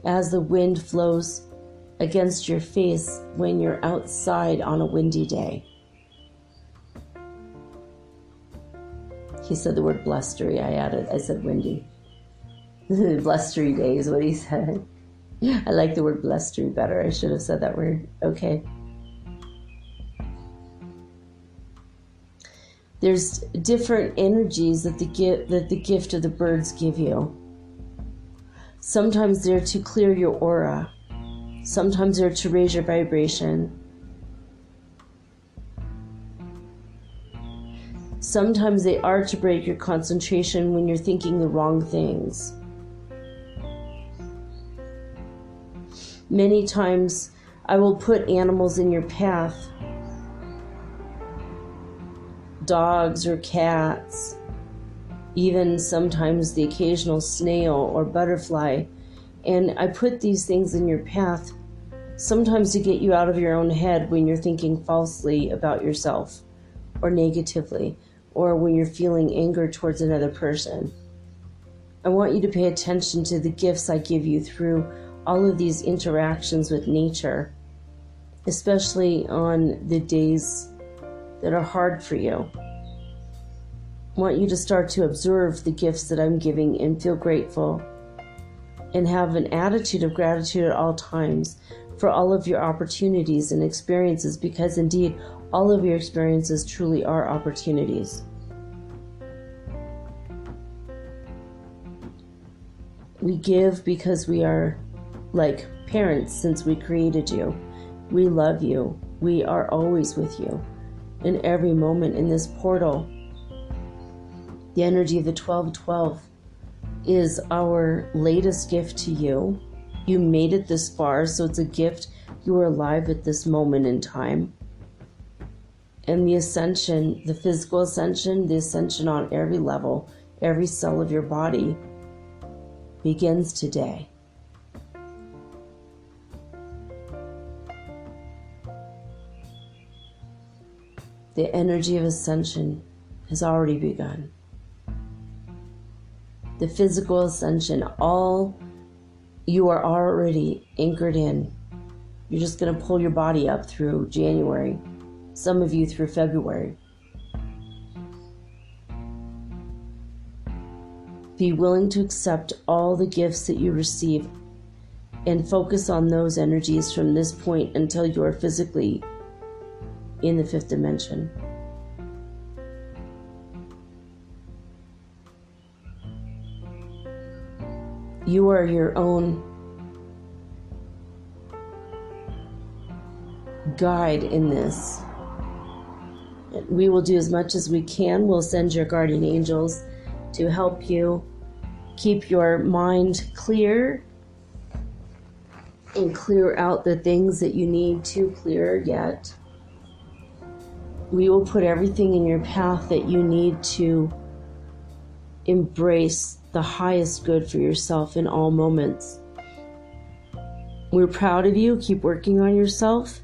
as the wind flows against your face when you're outside on a windy day. He said the word blustery. I said windy. Blustery day is what he said. I like the word blustery better. I should have said that word. Okay. There's different energies that the gift of the birds give you. Sometimes they're to clear your aura. Sometimes they're to raise your vibration. Sometimes they are to break your concentration when you're thinking the wrong things. Many times I will put animals in your path, dogs or cats, even sometimes the occasional snail or butterfly, and I put these things in your path sometimes to get you out of your own head when you're thinking falsely about yourself or negatively, or when you're feeling anger towards another person. I want you to pay attention to the gifts I give you through all of these interactions with nature, especially on the days that are hard for you. I want you to start to observe the gifts that I'm giving and feel grateful and have an attitude of gratitude at all times for all of your opportunities and experiences, because indeed all of your experiences truly are opportunities. We give because we are like parents since we created you, We love you. We are always with you in every moment in this portal. The energy of the 1212 is our latest gift to you. You made it this far, so it's a gift. You are alive at this moment in time. And the ascension, the physical ascension, the ascension on every level, every cell of your body begins today. The energy of ascension has already begun. The physical ascension, you are already anchored in. You're just going to pull your body up through January, some of you through February. Be willing to accept all the gifts that you receive and focus on those energies from this point until you are physically in the fifth dimension. You are your own guide in this. We will do as much as we can. We'll send your guardian angels to help you keep your mind clear and clear out the things that you need to clear yet. We will put everything in your path that you need to embrace the highest good for yourself in all moments. We're proud of you. Keep working on yourself.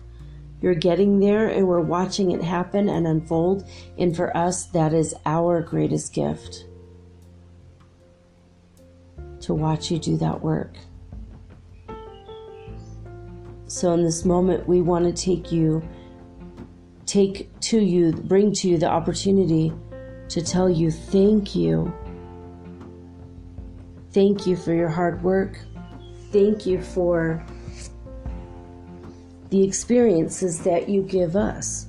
You're getting there, and we're watching it happen and unfold. And for us, that is our greatest gift, to watch you do that work. So in this moment, we want to bring to you the opportunity to tell you thank you. Thank you for your hard work. Thank you for the experiences that you give us.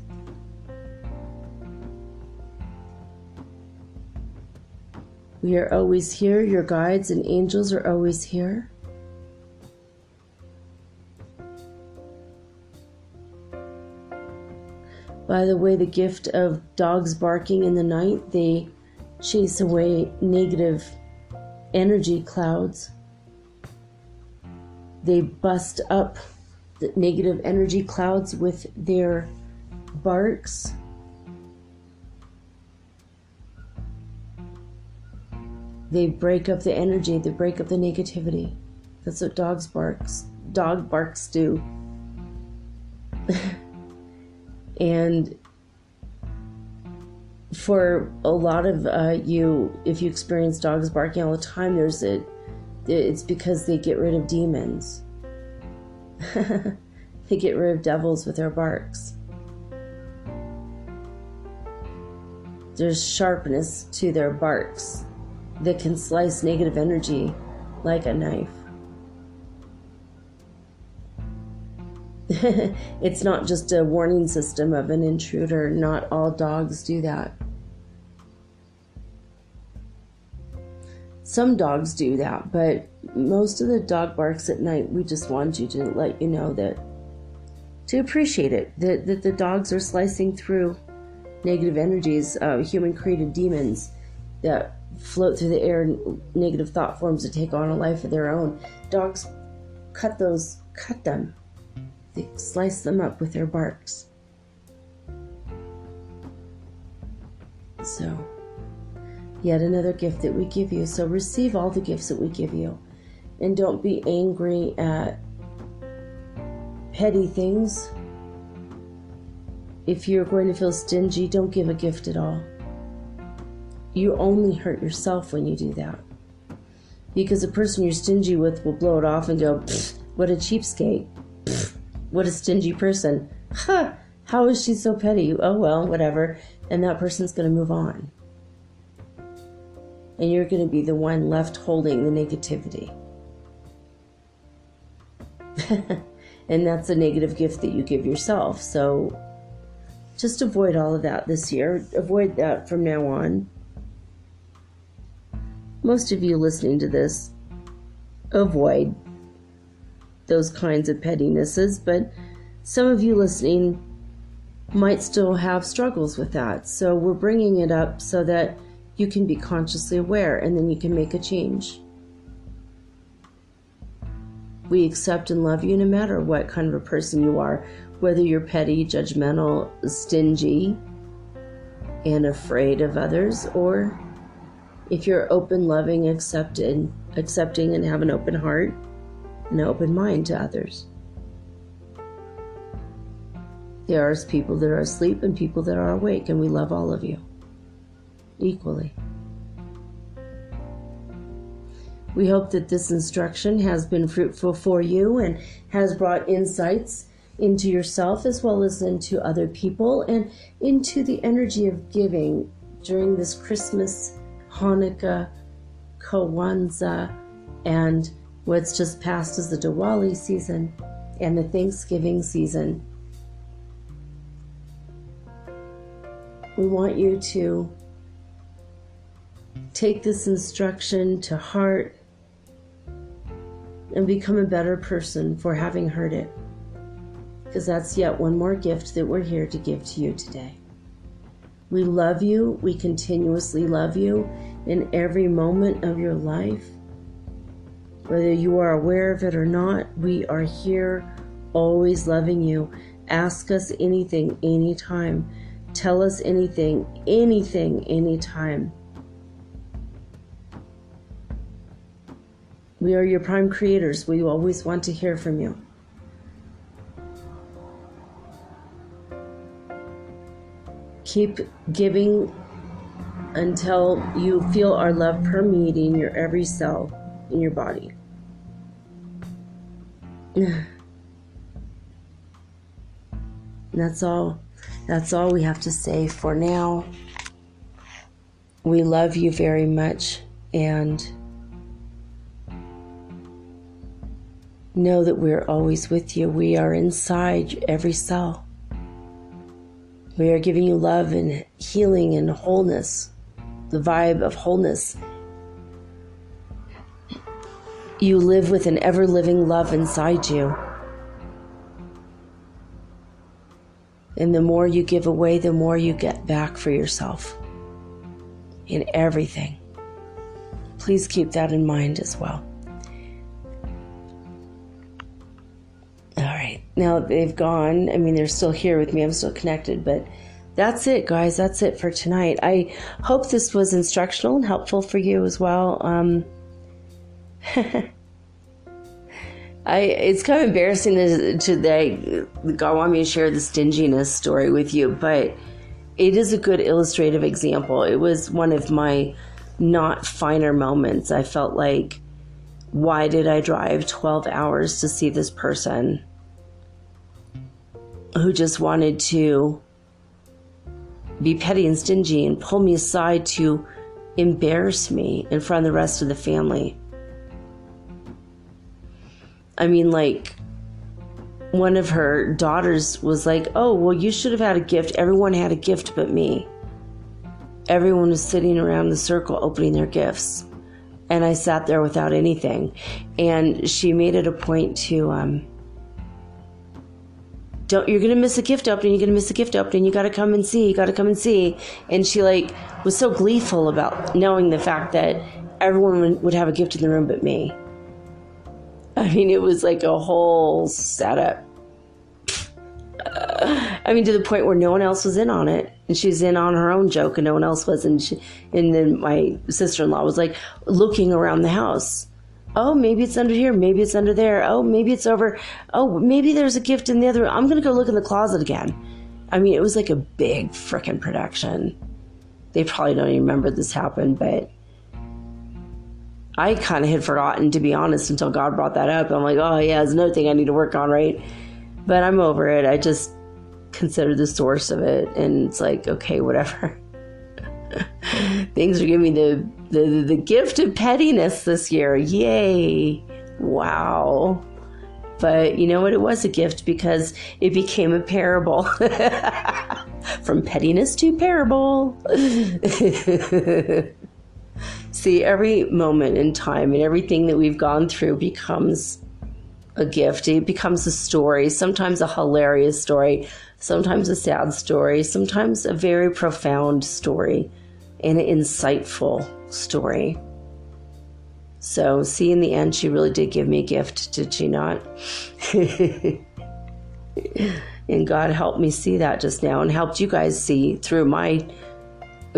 We are always here. Your guides and angels are always here. By the way, the gift of dogs barking in the night, they chase away negative energy clouds. They bust up the negative energy clouds with their barks. They break up the energy, they break up the negativity. That's what dog barks do. And for a lot of you, if you experience dogs barking all the time, it's because they get rid of demons. They get rid of devils with their barks. There's sharpness to their barks that can slice negative energy like a knife. It's not just a warning system of an intruder. Not all dogs do that. Some dogs do that, but most of the dog barks at night, we just want you to let you know that, to appreciate it, that the dogs are slicing through negative energies, human-created demons that float through the air, negative thought forms that take on a life of their own. Dogs cut them. They slice them up with their barks. So, yet another gift that we give you. So receive all the gifts that we give you. And don't be angry at petty things. If you're going to feel stingy, don't give a gift at all. You only hurt yourself when you do that. Because the person you're stingy with will blow it off and go, what a cheapskate. What a stingy person. Ha! How is she so petty? Oh well, whatever. And that person's going to move on. And you're going to be the one left holding the negativity. And that's a negative gift that you give yourself. So just avoid all of that this year. Avoid that from now on. Most of you listening to this avoid those kinds of pettinesses, but some of you listening might still have struggles with that. So we're bringing it up so that you can be consciously aware, and then you can make a change. We accept and love you no matter what kind of a person you are, whether you're petty, judgmental, stingy, and afraid of others, or if you're open, loving, accepting, and have an open heart and an open mind to others. There are people that are asleep and people that are awake, and we love all of you equally. We hope that this instruction has been fruitful for you and has brought insights into yourself as well as into other people and into the energy of giving during this Christmas, Hanukkah, Kwanzaa, and what's just passed as the Diwali season and the Thanksgiving season. We want you to take this instruction to heart and become a better person for having heard it, because that's yet one more gift that we're here to give to you today. We love you. We continuously love you in every moment of your life. Whether you are aware of it or not, we are here always loving you. Ask us anything, anytime. Tell us anything, anytime. We are your prime creators. We always want to hear from you. Keep giving until you feel our love permeating your every cell in your body. That's all we have to say for now. We love you very much, and know that we're always with you. We are inside every cell. We are giving you love and healing and wholeness, the vibe of wholeness. You live with an ever-living love inside you. And the more you give away, the more you get back for yourself in everything. Please keep that in mind as well. All right. Now they've gone. I mean, they're still here with me. I'm still connected, but that's it, guys. That's it for tonight. I hope this was instructional and helpful for you as well. It's kind of embarrassing that God wanted me to share the stinginess story with you, but it is a good illustrative example. It was one of my not finer moments. I felt like, why did I drive 12 hours to see this person who just wanted to be petty and stingy and pull me aside to embarrass me in front of the rest of the family? I mean, like, one of her daughters was like, oh, well, you should have had a gift. Everyone had a gift but me. Everyone was sitting around the circle opening their gifts. And I sat there without anything. And she made it a point to, you're going to miss a gift opening. You're going to miss a gift opening. You got to come and see. You got to come and see. And she was so gleeful about knowing the fact that everyone would have a gift in the room but me. I mean, it was like a whole setup. I mean, to the point where no one else was in on it. And she was in on her own joke and no one else was. And then my sister-in-law was like looking around the house. Oh, maybe it's under here. Maybe it's under there. Oh, maybe it's over. Oh, maybe there's a gift in the other room. I'm going to go look in the closet again. I mean, it was like a big frickin' production. They probably don't even remember this happened, but I kind of had forgotten, to be honest, until God brought that up. I'm like, oh, yeah, it's another thing I need to work on, right? But I'm over it. I just consider the source of it, and it's like, okay, whatever. Things are giving me the gift of pettiness this year. Yay. Wow. But you know what? It was a gift because it became a parable. From pettiness to parable. See, every moment in time and everything that we've gone through becomes a gift. It becomes a story, sometimes a hilarious story, sometimes a sad story, sometimes a very profound story, and an insightful story. So, see, in the end, she really did give me a gift, did she not? And God helped me see that just now, and helped you guys see through my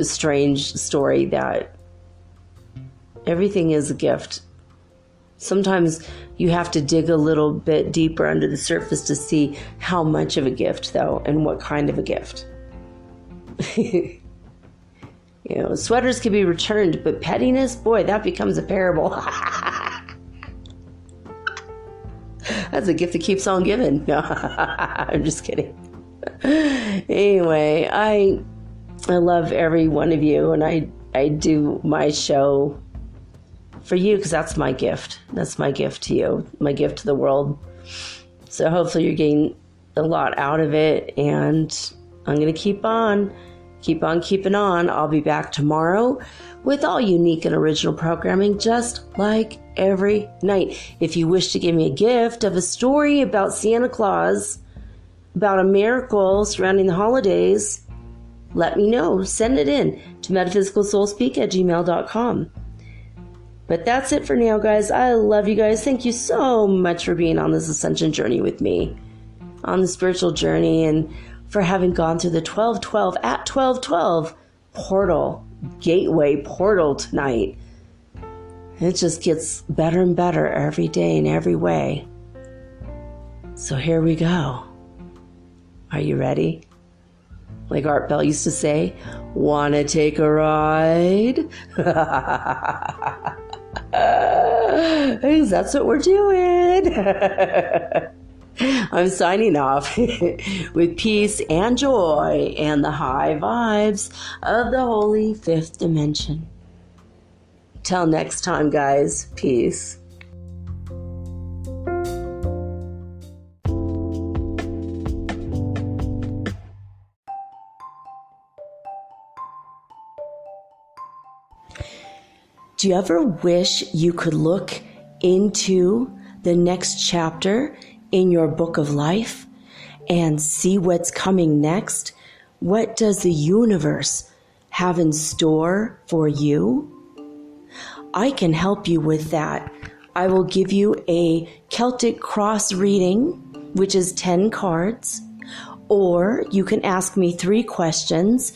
strange story that everything is a gift. Sometimes you have to dig a little bit deeper under the surface to see how much of a gift, though, and what kind of a gift. Sweaters can be returned, but pettiness, boy, that becomes a parable. That's a gift that keeps on giving. No, I'm just kidding. Anyway, I love every one of you, and I do my show for you because that's my gift. That's my gift to you, my gift to the world. So hopefully you're getting a lot out of it, and I'm going to keep on keeping on. I'll be back tomorrow with all unique and original programming, just like every night. If you wish to give me a gift of a story about Santa Claus, about a miracle surrounding the holidays, let me know. Send it in to metaphysicalsoulspeak@gmail.com. But that's it for now, guys. I love you guys. Thank you so much for being on this ascension journey with me, on the spiritual journey, and for having gone through the 1212 at 1212 portal, gateway portal tonight. It just gets better and better every day in every way. So here we go. Are you ready? Like Art Bell used to say, wanna take a ride? That's what we're doing. I'm signing off with peace and joy and the high vibes of the holy fifth dimension. Till next time, guys. Peace. Do you ever wish you could look into the next chapter in your book of life and see what's coming next? What does the universe have in store for you? I can help you with that. I will give you a Celtic cross reading, which is 10 cards, or you can ask me 3 questions,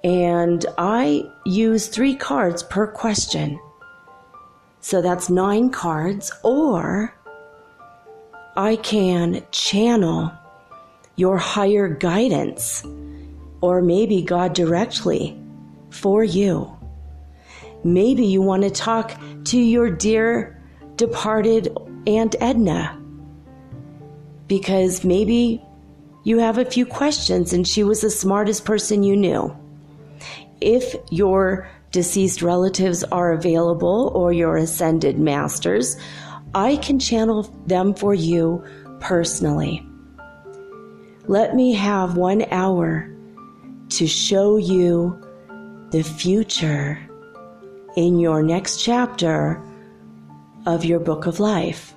and I use 3 cards per question. So that's 9 cards, or I can channel your higher guidance, or maybe God directly for you. Maybe you want to talk to your dear departed Aunt Edna, because maybe you have a few questions and she was the smartest person you knew. If your deceased relatives are available, or your ascended masters, I can channel them for you personally. Let me have 1 hour to show you the future in your next chapter of your book of life.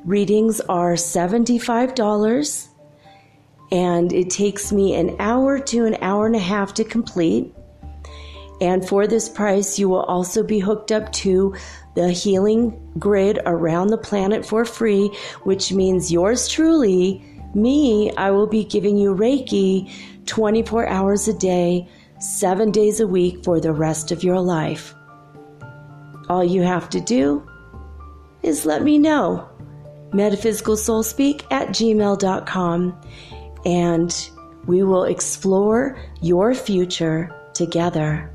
Readings are $75, and it takes me an hour to an hour and a half to complete. And for this price, you will also be hooked up to the healing grid around the planet for free, which means yours truly, me, I will be giving you Reiki 24 hours a day, 7 days a week for the rest of your life. All you have to do is let me know. metaphysicalsoulspeak@gmail.com, and we will explore your future together.